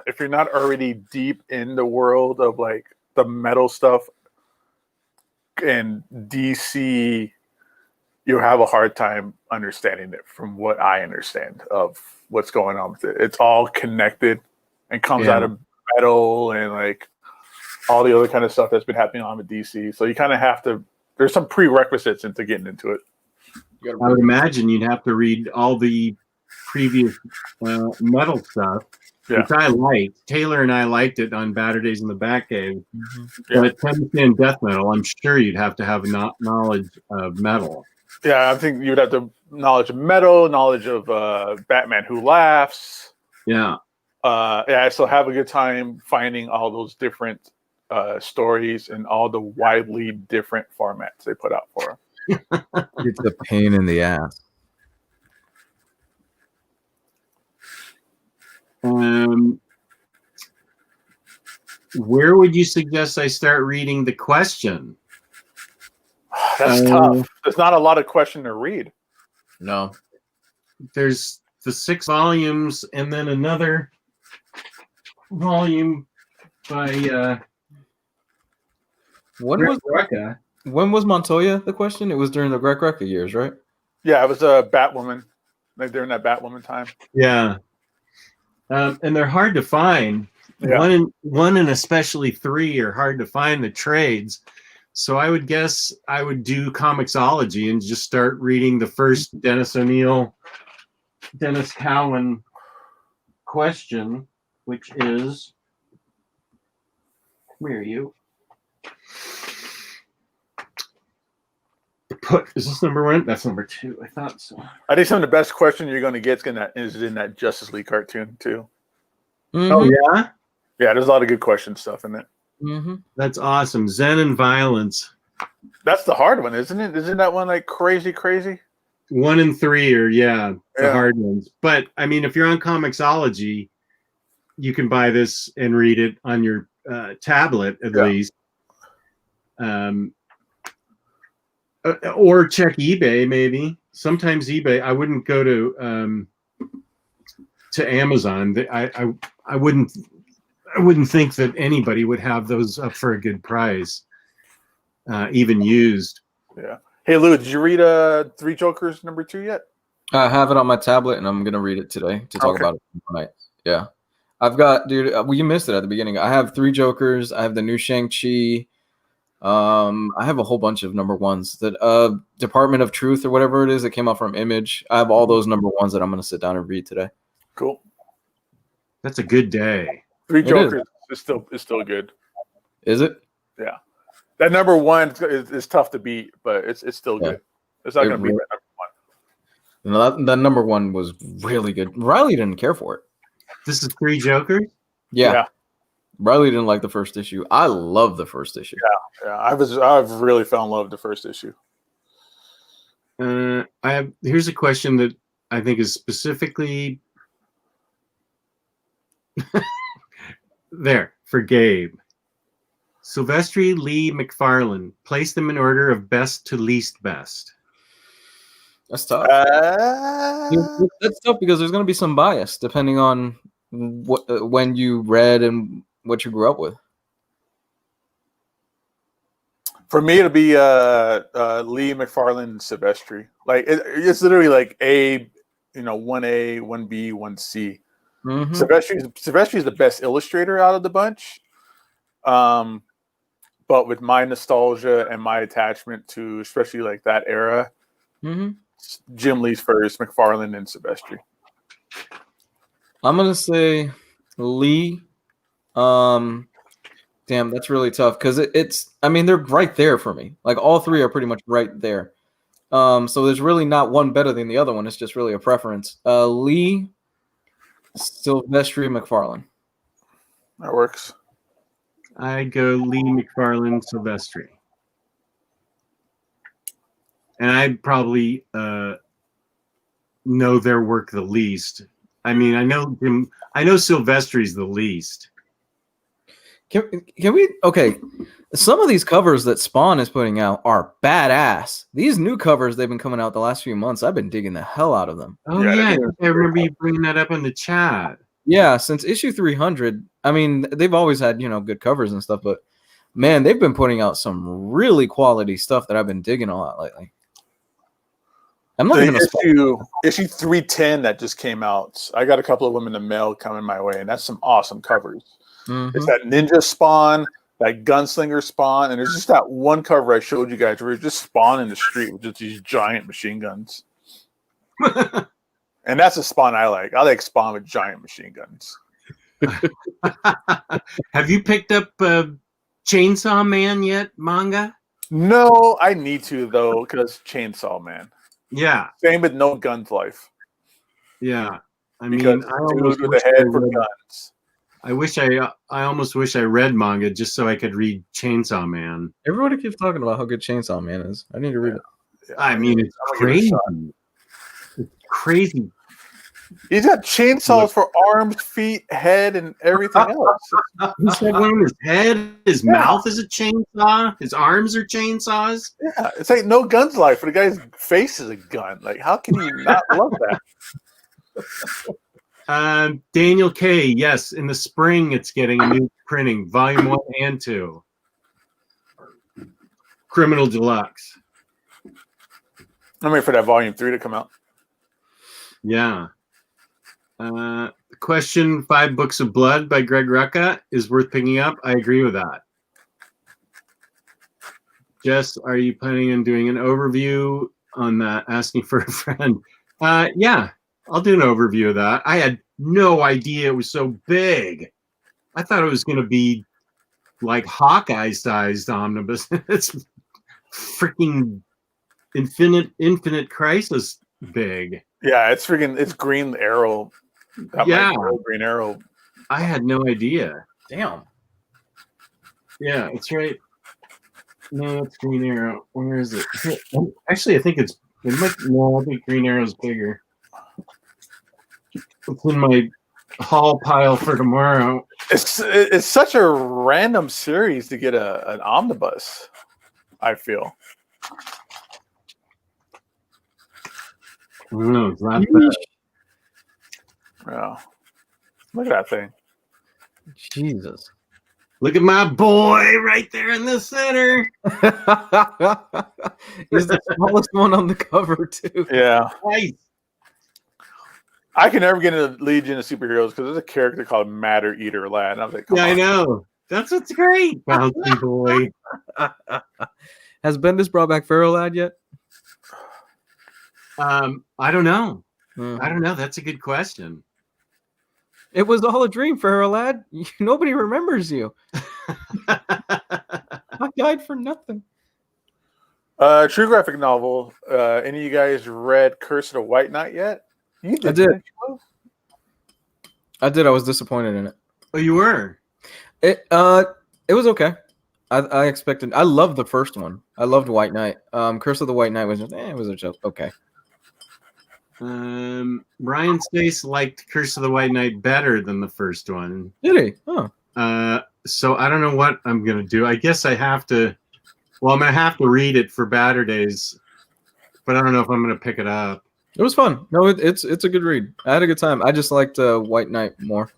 if you're not already deep in the world of like the metal stuff and DC, you'll have a hard time understanding it from what I understand of what's going on with it. It's all connected and comes out of metal and like all the other kind of stuff that's been happening on with DC. So you kind of have to, there's some prerequisites into getting into it.
I would imagine you'd have to read all the previous metal stuff, which I liked. Taylor and I liked it on Batter Days in the Batcave. But 10 death metal, I'm sure you'd have to have knowledge of metal.
Yeah, I think you would have to knowledge of metal, knowledge of Batman Who Laughs.
Yeah.
I still have a good time finding all those different stories and all the widely different formats they put out for them.
It's a pain in the ass.
Where would you suggest I start reading The Question?
That's tough. There's not a lot of question to read.
No.
There's the 6 volumes and then another volume by
When was Montoya The Question? It was during the Greg Rucka years, right?
Yeah, it was a Batwoman, like during that Batwoman time.
Yeah. And they're hard to find. Yeah. One and especially 3 are hard to find, the trades. So I would guess I would do Comixology and just start reading the first Dennis Cowan Question, which is, where are you? Is this #1? That's #2. I thought so.
I think some of the best question you're going to get is in that Justice League cartoon too.
Mm-hmm.
Oh yeah,
yeah. There's a lot of good question stuff in it.
Mm-hmm.
That's awesome. Zen and Violence.
That's the hard one, isn't it? Isn't that one like crazy?
1 and 3 are the hard ones. But I mean, if you're on Comixology, you can buy this and read it on your tablet at least. Or check eBay maybe. Sometimes eBay. I wouldn't go to Amazon. I wouldn't think that anybody would have those up for a good price, even used.
Yeah. Hey Lou, did you read Three Jokers #2 yet?
I have it on my tablet, and I'm gonna read it today to talk about it tonight. Yeah, I've got, dude. Well, you missed it at the beginning. I have Three Jokers. I have the new Shang-Chi. I have a whole bunch of #1s. That Department of Truth or whatever it is that came out from Image. I have all those #1s that I'm gonna sit down and read today.
Cool.
That's a good day.
Three Jokers is still good.
Is it?
Yeah. That #1 is tough to beat, but it's still good. It's not going to beat that #1.
No, that #1 was really good. Ryley didn't care for it.
This is Three Jokers?
Yeah.
Ryley didn't like the first issue. I love the first issue.
Yeah. I've really fell in love with the first issue.
Here's a question that I think is specifically there for Gabe. Silvestri, Lee, McFarlane. Place them in order of best to least best.
That's tough. That's tough because there's going to be some bias depending on when you read and what you grew up with.
For me, it'll be Lee, McFarlane, and Silvestri. Like it's literally like 1A, 1B, 1C.
Mm-hmm.
Silvestri is the best illustrator out of the bunch. But with my nostalgia and my attachment to especially like that era, Jim Lee's first, McFarlane, and Silvestri.
I'm gonna say Lee. Damn, that's really tough because it's. I mean, they're right there for me. Like all three are pretty much right there. So there's really not one better than the other one. It's just really a preference. Lee, Silvestri, McFarlane.
That works.
I go Lee, McFarlane, Silvestri. And I probably know their work the least. I mean, I know Silvestri's the least.
Can we? Okay, some of these covers that Spawn is putting out are badass. These new covers they've been coming out the last few months. I've been digging the hell out of them.
Oh yeah, I remember you bringing that up in the chat.
Yeah, since issue 300, I mean, they've always had, good covers and stuff, but man, they've been putting out some really quality stuff that I've been digging a lot lately. I'm not going
to issue 310 that just came out. I got a couple of them in the mail coming my way, and that's some awesome covers. It's that Ninja Spawn, that Gunslinger Spawn, and there's just that one cover I showed you guys where it's just Spawn in the street with just these giant machine guns. And that's a Spawn I like. I like Spawn with giant machine guns.
Have you picked up Chainsaw Man yet, manga?
No, I need to, though, because Chainsaw Man.
Yeah.
Same with No Guns Life.
Yeah. I
because
mean, I almost
with the head for guns.
I almost wish I read manga just so I could read Chainsaw Man.
Everybody keeps talking about how good Chainsaw Man is. I need to read it.
Yeah. I mean, it's crazy. It's crazy.
He's got chainsaws for arms, feet, head, and everything else.
He's got one on his head. His mouth is a chainsaw. His arms are chainsaws.
Yeah, it's like No Guns Life, but the guy's face is a gun. Like, how can you not love that?
Daniel K. Yes, in the spring it's getting a new printing, volume 1 and 2. Criminal Deluxe.
I'm waiting for that volume 3 to come out.
Yeah. Question 5 Books of Blood by Greg Rucka is worth picking up. I agree with that. Jess, are you planning on doing an overview on that? Asking for a friend. Yeah, I'll do an overview of that. I had no idea it was so big. I thought it was going to be like Hawkeye-sized omnibus. It's freaking Infinite Crisis big.
Yeah, it's Green Arrow. Green Arrow.
I had no idea.
Damn.
Yeah, it's right. No, it's Green Arrow. Where is it? Actually, I think I think Green Arrow's bigger. It's in my haul pile for tomorrow.
It's such a random series to get an omnibus, I feel.
No, it's not bad.
Yeah. Look at that thing.
Jesus.
Look at my boy right there in the center.
He's the smallest one on the cover too.
Yeah.
Nice.
I can never get into Legion of Superheroes because there's a character called Matter Eater Lad. And I was like, come
Yeah,
on.
I know. That's what's great. Bouncy boy.
Has Bendis brought back Pharaoh Lad yet?
I don't know.
Hmm.
I don't know. That's a good question.
It was all a dream, Pharaoh Lad. Nobody remembers you. I died for nothing.
True graphic novel. Any of you guys read Curse of the White Knight yet? You
I did.
didn't you?
I did. I was disappointed in it.
Oh, you were?
It was okay. I expected. I loved the first one. I loved White Knight. Curse of the White Knight was just it was just okay.
Ryan Stace liked Curse of the White Knight better than the first one.
Did he? Oh.
So I don't know what I'm gonna do. I guess I have to. Well, I'm gonna have to read it for Batter Days, but I don't know if I'm gonna pick it up.
It was fun. No, it's a good read. I had a good time. I just liked White Knight more.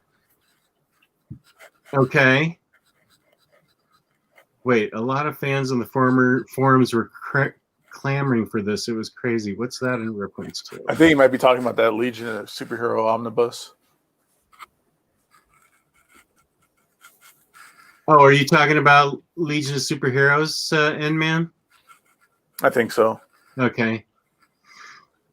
Okay. Wait, a lot of fans on the forums were clamoring for this. It was crazy. What's that in reference to?
I think you might be talking about that Legion of Superhero Omnibus.
Oh, are you talking about Legion of Superheroes, N-Man?
I think so.
Okay.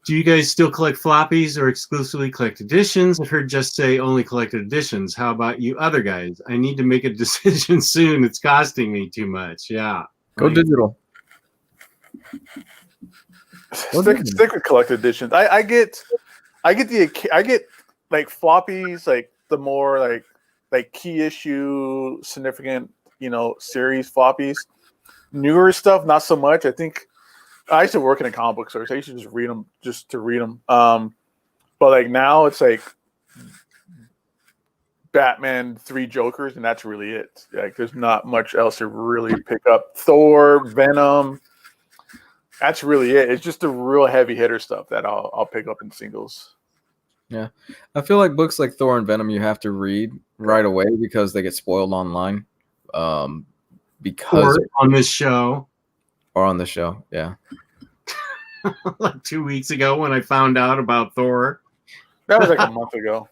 Do you guys still collect floppies or exclusively collect editions? I've heard just say only collected editions. How about you other guys? I need to make a decision soon. It's costing me too much. Yeah.
Go digital.
Stick with collected editions. I get like floppies, like the more like key issue significant, series floppies. Newer stuff, not so much. I think I used to work in a comic book store, so I used to just read them just to read them. But like now it's like Batman, 3 Jokers, and that's really it. Like there's not much else to really pick up. Thor, Venom, that's really it. It's just the real heavy hitter stuff that I'll pick up in singles.
Yeah, I feel like books like Thor and Venom you have to read right away because they get spoiled online. Because
on this show.
Or on the show, yeah.
Like 2 weeks ago when I found out about Thor.
That was like a month ago.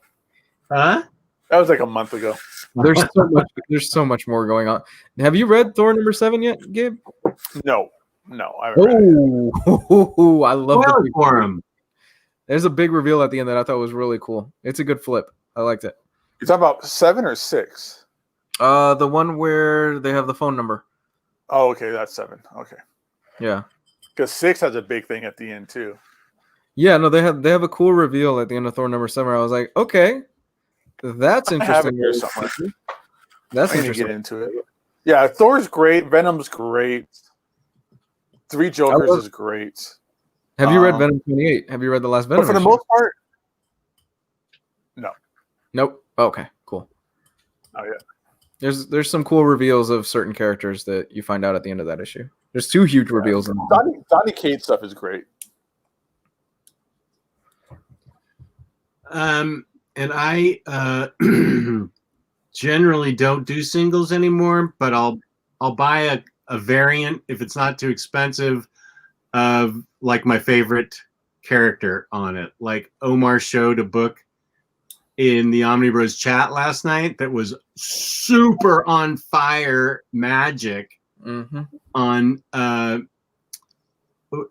Huh?
That was like a month ago.
There's so much more going on. Have you read Thor #7 yet, Gabe?
No. I haven't read it.
I love the
for him.
There's a big reveal at the end that I thought was really cool. It's a good flip. I liked it.
You're talking about 7 or 6?
The one where they have the phone number.
Oh, okay, that's 7. Okay.
Yeah.
Because 6 has a big thing at the end too.
Yeah, no, they have a cool reveal at the end of Thor #7. I was like, okay, that's interesting.
I have it here somewhere.
That's
I need to
interesting.
get into it. Yeah, Thor's great. Venom's great. 3 Jokers is great.
Have you read Venom 28? Have you read the last Venom?
But for the most part, no.
Nope. Okay, cool.
Oh yeah.
There's some cool reveals of certain characters that you find out at the end of that issue. There's 2 huge reveals in
Donny Cates stuff is great.
And I generally don't do singles anymore, but I'll buy a variant if it's not too expensive of like my favorite character on it. Like Omar showed a book in the OmniBros chat last night that was super on fire magic on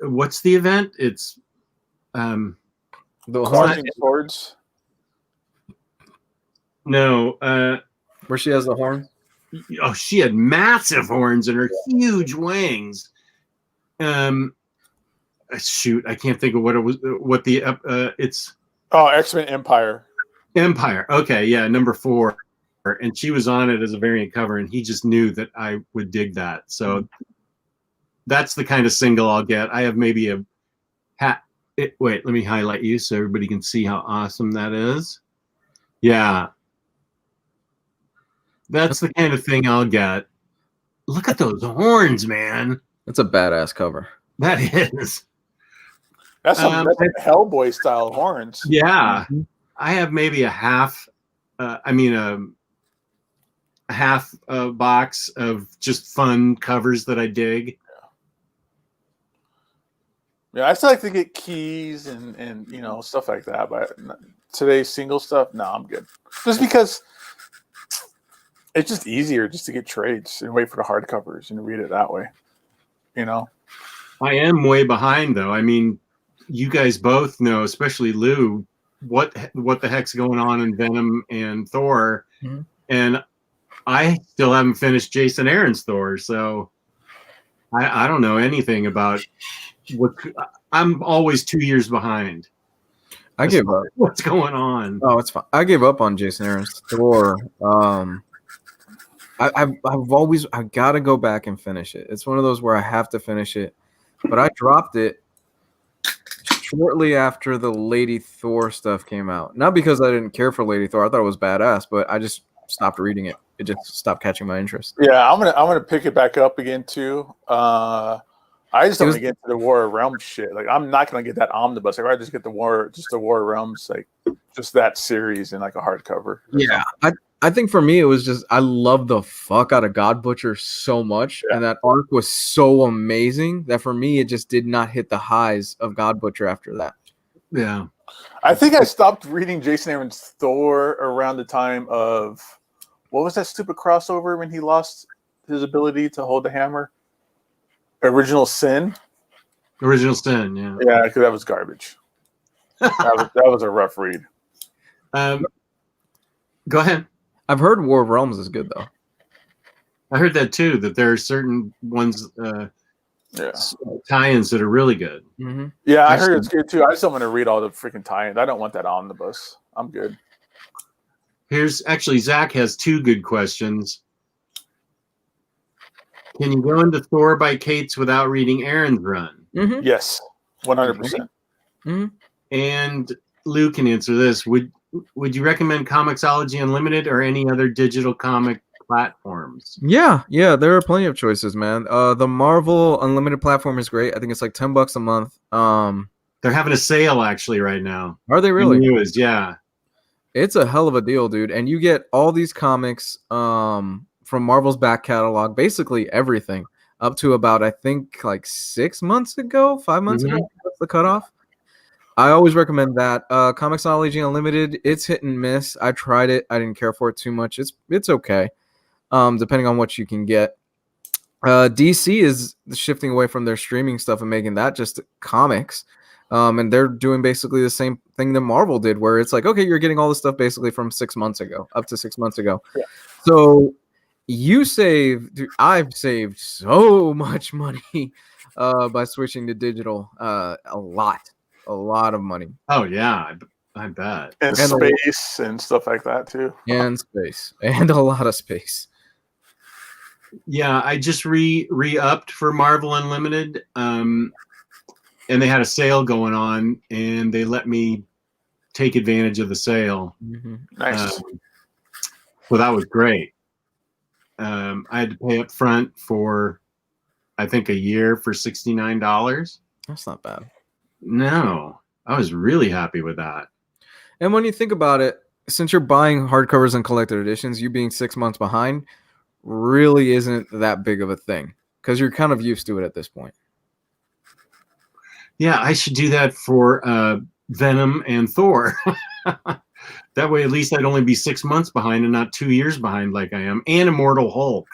what's the event? It's
the
Clashing Swords.
No,
where she has the horn.
Oh, she had massive horns and her huge wings. Shoot, I can't think of what it was. What the it's.
Oh, X-Men Empire.
Empire. Okay, yeah, #4, and she was on it as a variant cover, and he just knew that I would dig that. So that's the kind of single I'll get. I have maybe a hat. Wait, let me highlight you so everybody can see how awesome that is. Yeah. That's the kind of thing I'll get. Look at those horns, man.
That's a badass cover.
That is.
That's some Hellboy style horns.
Yeah. I have maybe a half. half a box of just fun covers that I dig.
Yeah, I still like to get keys and stuff like that. But today's single stuff, no, I'm good. Just because it's just easier just to get trades and wait for the hardcovers and read it that way.
I am way behind though. I mean, you guys both know, especially Lou, what the heck's going on in Venom and Thor, and I still haven't finished Jason Aaron's Thor, so I don't know anything about what. I'm always 2 years behind.
I gave up.
What's going on?
Oh, it's fine. I gave up on Jason Aaron's Thor. I've got to go back and finish it. It's one of those where I have to finish it, but I dropped it shortly after the Lady Thor stuff came out. Not because I didn't care for Lady Thor. I thought it was badass, but I just stopped reading it. It just stopped catching my interest.
Yeah, I'm gonna pick it back up again too. I just don't want to get into the War of Realms shit. Like, I'm not gonna get that omnibus. I'd rather just get the War of Realms, like just that series in like a hardcover.
Yeah, I think for me it was just I love the fuck out of God Butcher so much, and that arc was so amazing that for me it just did not hit the highs of God Butcher after that.
Yeah,
I think I stopped reading Jason Aaron's Thor around the time of what was that stupid crossover when he lost his ability to hold the hammer? Original Sin.
Original Sin. Yeah,
yeah, because that was garbage. that was a rough read.
Go ahead.
I've heard War of Realms is good though.
I heard that too. That there are certain ones, tie-ins that are really good.
Mm-hmm.
Yeah, I heard it's good too. I just don't want to read all the freaking tie-ins. I don't want that omnibus. I'm good.
Here's actually Zach has two good questions. Can you go into Thor by Cates without reading Aaron's run?
Mm-hmm.
Yes, 100%.
Mm-hmm.
And Lou can answer this. Would you recommend Comixology Unlimited or any other digital comic platforms?
Yeah, there are plenty of choices, man. The Marvel Unlimited platform is great. I think it's like $10 a month.
They're having a sale actually right now.
Are they really?
News, yeah.
It's a hell of a deal, dude. And you get all these comics from Marvel's back catalog, basically everything, up to about, I think, like 5 months ago. That's the cutoff. I always recommend that. Comixology Unlimited, it's hit and miss. I tried it. I didn't care for it too much. It's okay, depending on what you can get. DC is shifting away from their streaming stuff and making that just comics. And they're doing basically the same thing that Marvel did, where it's like, okay, you're getting all this stuff basically from 6 months ago, up to 6 months ago. Yeah. So I've saved so much money by switching to digital. A lot of money.
Oh yeah, I bet.
And space and stuff like that too.
And space. And a lot of space.
Yeah, I just re-upped for Marvel Unlimited. And they had a sale going on, and they let me take advantage of the sale.
Mm-hmm.
Nice.
Well, that was great. I had to pay up front for, I think, a year for $69.
That's not bad.
No, I was really happy with that.
And when you think about it, since you're buying hardcovers and collected editions, you being 6 months behind really isn't that big of a thing because you're kind of used to it at this point.
Yeah, I should do that for Venom and Thor. That way, at least I'd only be 6 months behind and not 2 years behind like I am. And Immortal Hulk.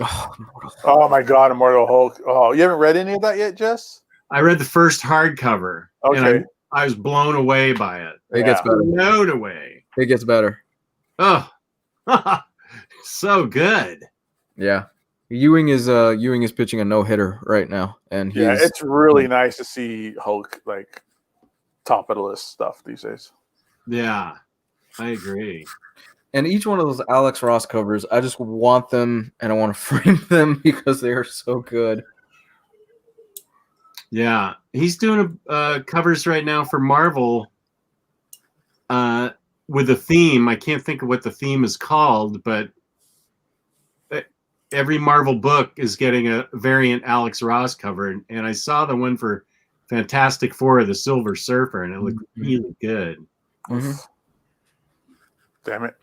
Oh my God, Immortal Hulk. Oh, you haven't read any of that yet, Jess?
I read the first hardcover.
Okay.
And I was blown away by it.
It gets better.
Blown away.
It gets better.
Oh, so good.
Yeah. Ewing is pitching a no-hitter right now. And
it's really nice to see Hulk like top of the list stuff these days.
Yeah, I agree.
And each one of those Alex Ross covers, I just want them and I want to frame them because they are so good.
Yeah, he's doing covers right now for Marvel with a theme. I can't think of what the theme is called, but every Marvel book is getting a variant Alex Ross cover. And I saw the one for Fantastic Four, the Silver Surfer, and it looked really good.
Mm-hmm.
Damn it.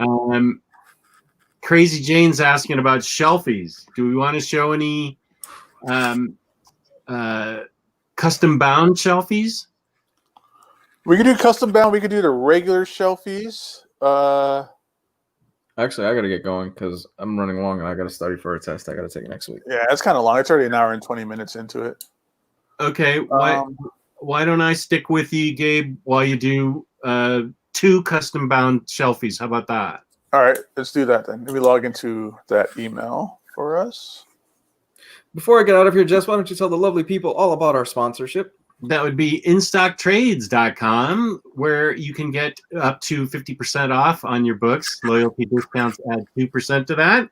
Crazy Jane's asking about shelfies. Do we want to show any custom bound shelfies?
We could do custom bound. We could do the regular shelfies.
Actually, I got to get going because I'm running long and I got to study for a test I got to take next week.
Yeah, it's kind of long. It's already an hour and 20 minutes into it.
Okay. Why don't I stick with you, Gabe, while you do 2 custom bound shelfies? How about that?
All right, let's do that then. Let me log into that email for us.
Before I get out of here, Jess, why don't you tell the lovely people all about our sponsorship?
That would be instocktrades.com, where you can get up to 50% off on your books. Loyalty discounts add 2% to that.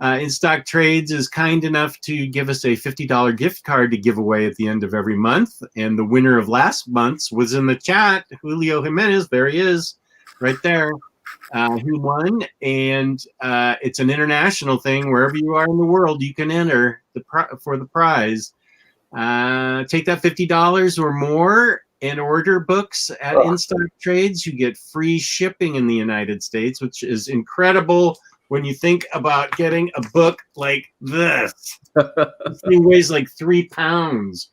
InStock Trades is kind enough to give us a $50 gift card to give away at the end of every month. And the winner of last month's was in the chat, Julio Jimenez. There he is, right there. Who won? And it's an international thing. Wherever you are in the world, you can enter for the prize. Take that $50 or more and order books at InStock Trades. You get free shipping in the United States, which is incredible when you think about getting a book like this. This thing weighs like 3 pounds.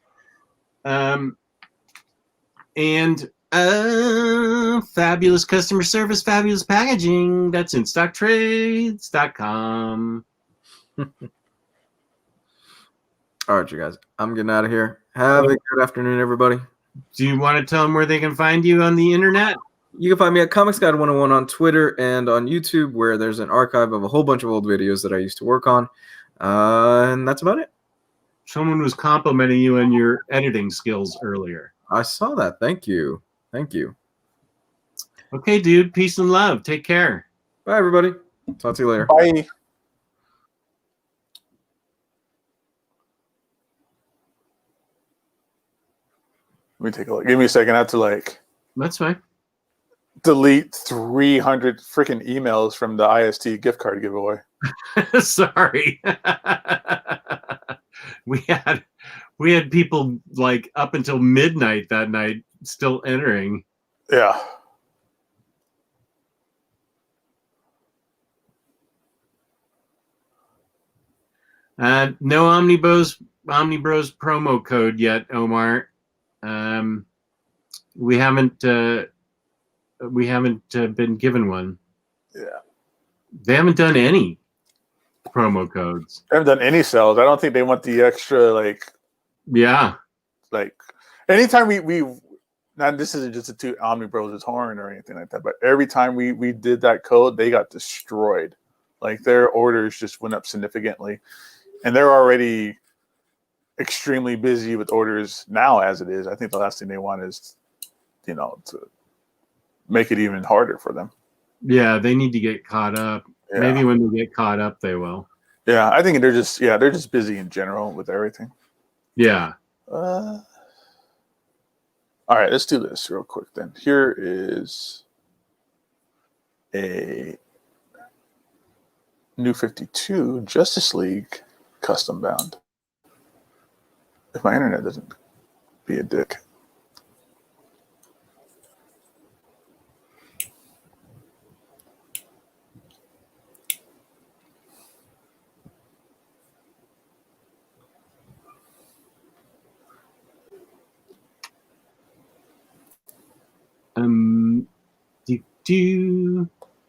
Fabulous customer service, fabulous packaging. That's InStockTrades.com.
All right, you guys. I'm getting out of here. Have a good afternoon, everybody.
Do you want to tell them where they can find you on the internet?
You can find me at Comics Guide 101 on Twitter and on YouTube, where there's an archive of a whole bunch of old videos that I used to work on. And that's about it.
Someone was complimenting you on your editing skills earlier.
I saw that. Thank you. Thank you.
Okay, dude. Peace and love. Take care.
Bye, everybody. Talk to you later.
Bye. Let me take a look. Give me a second. I have to
That's fine.
delete 300 freaking emails from the IST gift card giveaway.
Sorry. we had people like up until midnight that night still entering.
Yeah.
No Omnibus promo code yet, Omar. We haven't been given one.
Yeah.
They haven't done any promo codes.
They haven't done any sales. I don't think they want the extra
Yeah.
Anytime we now this isn't just a two OmniBros' horn or anything like that, but every time we did that code, they got destroyed. Like their orders just went up significantly. And they're already extremely busy with orders now as it is. I think the last thing they want is, to make it even harder for them.
Yeah, they need to get caught up.
Yeah.
Maybe when they get caught up, they will.
Yeah, I think they're just busy in general with everything.
Yeah.
All right, let's do this real quick then. Here is a New 52 Justice League custom bound. If my internet doesn't be a dick.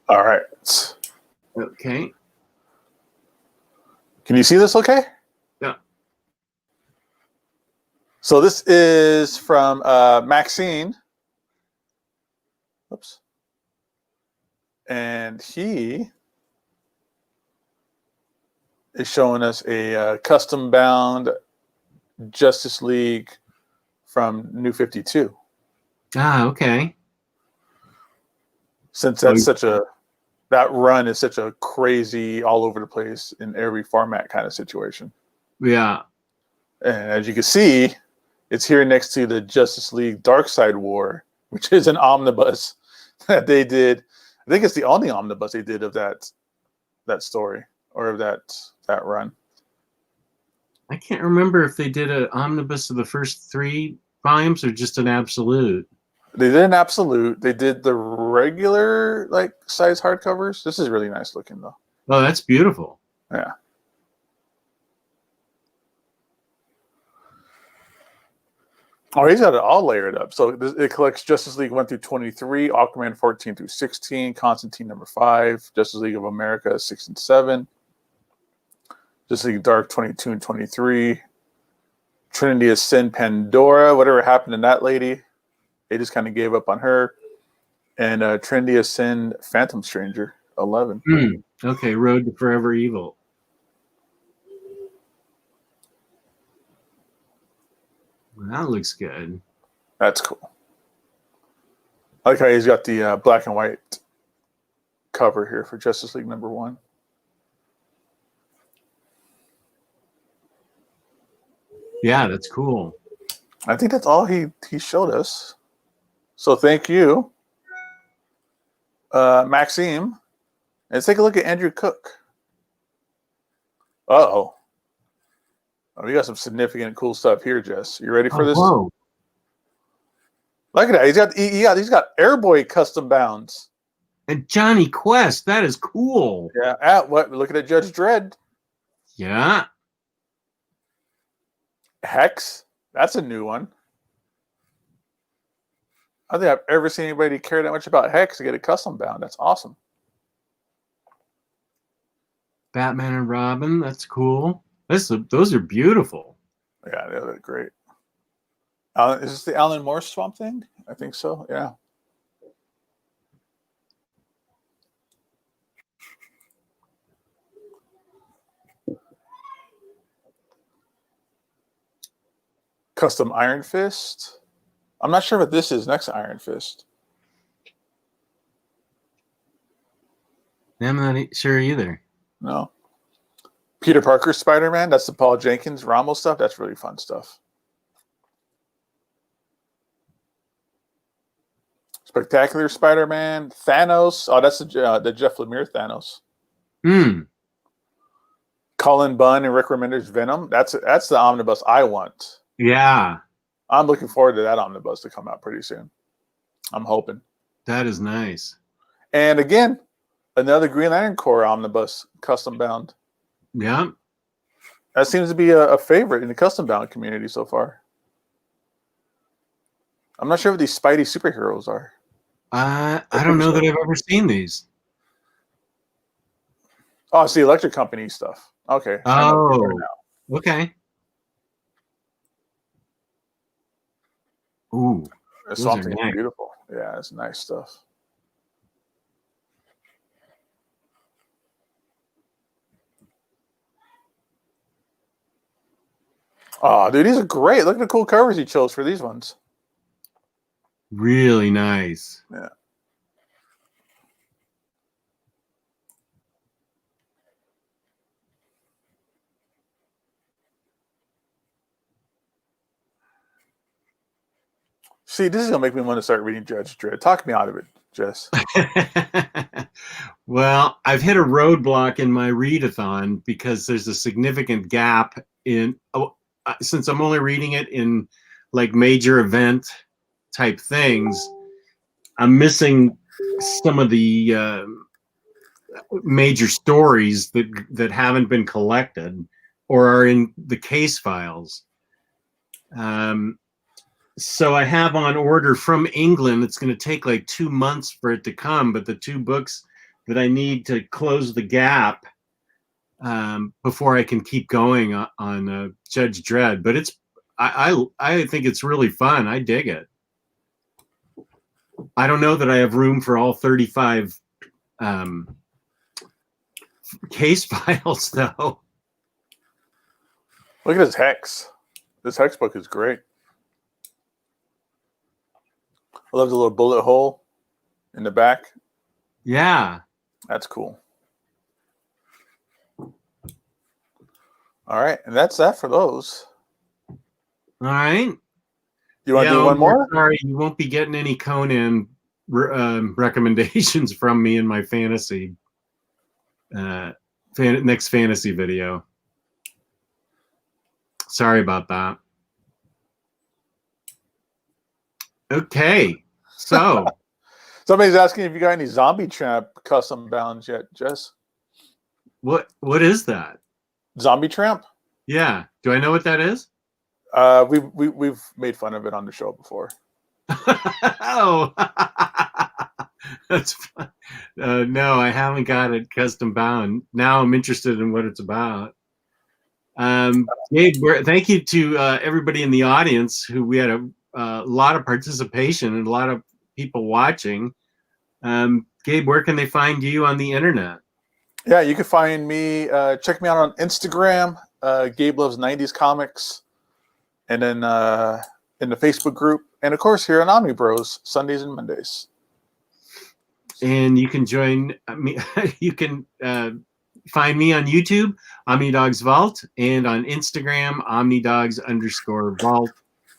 All right.
Okay.
Can you see this okay?
Yeah.
So this is from Maxine. Oops. And he is showing us a custom bound Justice League from New 52.
Ah, okay.
Since that's that run is such a crazy all over the place in every format kind of situation.
Yeah.
And as you can see, it's here next to the Justice League Darkseid War, which is an omnibus that they did. I think it's the only omnibus they did of that story or of that run.
I can't remember if they did an omnibus of the first 3 volumes or just an absolute.
They did an absolute. They did the regular size hardcovers. This is really nice looking though.
Oh, that's beautiful.
Yeah. Oh, he's got it all layered up. So it collects Justice League 1 through 23, Aquaman 14 through 16, Constantine number 5, Justice League of America 6 and 7, Justice League Dark 22 and 23, Trinity of Sin Pandora, whatever happened to that lady. They just kind of gave up on her. And Trinity of Sin Phantom Stranger 11.
Okay, Road to Forever Evil. Well, that looks good.
That's cool. I like how he's got the black and white cover here for Justice League number 1.
Yeah, that's cool.
I think that's all he showed us. So thank you, Maxime. Let's take a look at Andrew Cook. Uh-oh. Oh, we got some significant cool stuff here, Jess. You ready for this?
Whoa.
Look at that. He's got Airboy custom bounds.
And Johnny Quest, that is cool.
Yeah. Looking at Judge Dredd.
Yeah.
Hex. That's a new one. I don't think I've ever seen anybody care that much about Hex to get a custom bound. That's awesome.
Batman and Robin, that's cool. Those are beautiful.
Yeah, they're great. Is this the Alan Moore Swamp Thing? I think so. Yeah. Custom Iron Fist. I'm not sure what this is next to Iron Fist.
I'm not sure either.
No. Peter Parker Spider-Man. That's the Paul Jenkins Rommel stuff. That's really fun stuff. Spectacular Spider-Man. Thanos. Oh, that's the Jeff Lemire Thanos. Colin Bunn and Rick Remender's Venom. That's the omnibus I want.
Yeah.
I'm looking forward to that omnibus to come out pretty soon. I'm hoping.
That is nice.
And again, another Green Lantern Corps omnibus custom bound.
Yeah.
That seems to be a favorite in the custom bound community so far. I'm not sure what these Spidey superheroes are.
I don't know that I've ever seen these.
Oh, it's the Electric Company stuff. Okay.
Oh, okay. Ooh,
It's
those are
something
nice.
beautiful. Yeah, it's nice stuff. Oh, dude, these are great. Look at the cool covers he chose for these ones.
Really nice.
Yeah. See, this is gonna make me want to start reading Judge Dredd. Talk me out of it, Jess.
Well, I've hit a roadblock in my readathon because there's a significant gap in since I'm only reading it in like major event type things. I'm missing some of the major stories that haven't been collected or are in the case files. So I have on order from England. It's going to take like 2 months for it to come, but the 2 books that I need to close the gap before I can keep going on Judge Dredd. But I think it's really fun. I dig it. I don't know that I have room for all 35 case files, though.
Look at this Hex. This Hex book is great. I love the little bullet hole in the back.
Yeah.
That's cool. All right, and that's that for those.
All right.
You want to do one more?
Sorry, you won't be getting any Conan recommendations from me in my fantasy next fantasy video. Sorry about that. Okay, so
Somebody's asking if you got any Zombie Tramp custom bounds yet, Jess.
What is that?
Zombie Tramp.
Yeah. Do I know what that is?
We've made fun of it on the show before.
Oh, that's fun. No, I haven't got it custom bound. Now I'm interested in what it's about. Gabe, thank you to everybody in the audience who we had a lot of participation and a lot of people watching. Gabe, where can they find you on the internet?
Yeah, you can find me. Check me out on Instagram. Gabe Loves 90s Comics. And then in the Facebook group. And of course, here on OmniBros, Sundays and Mondays.
And you can join me. You can find me on YouTube, Omnidog's Vault, and on Instagram, Omnidogs_Vault,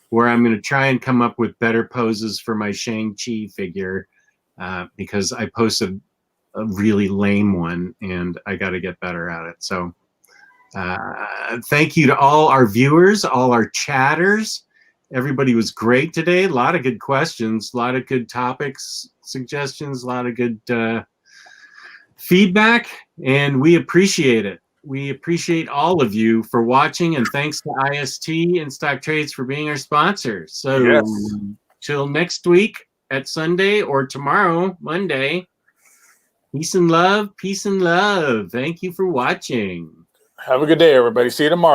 where I'm going to try and come up with better poses for my Shang-Chi figure because I posted a really lame one and I got to get better at it. So thank you to all our viewers, all our chatters. Everybody was great today. A lot of good questions, a lot of good topics, suggestions, a lot of good feedback, and we appreciate it. We appreciate all of you for watching, and thanks to IST and Stock Trades for being our sponsors. So
Yes.
till next week at Sunday or tomorrow, Monday, peace and love, peace and love. Thank you for watching.
Have a good day, everybody. See you tomorrow.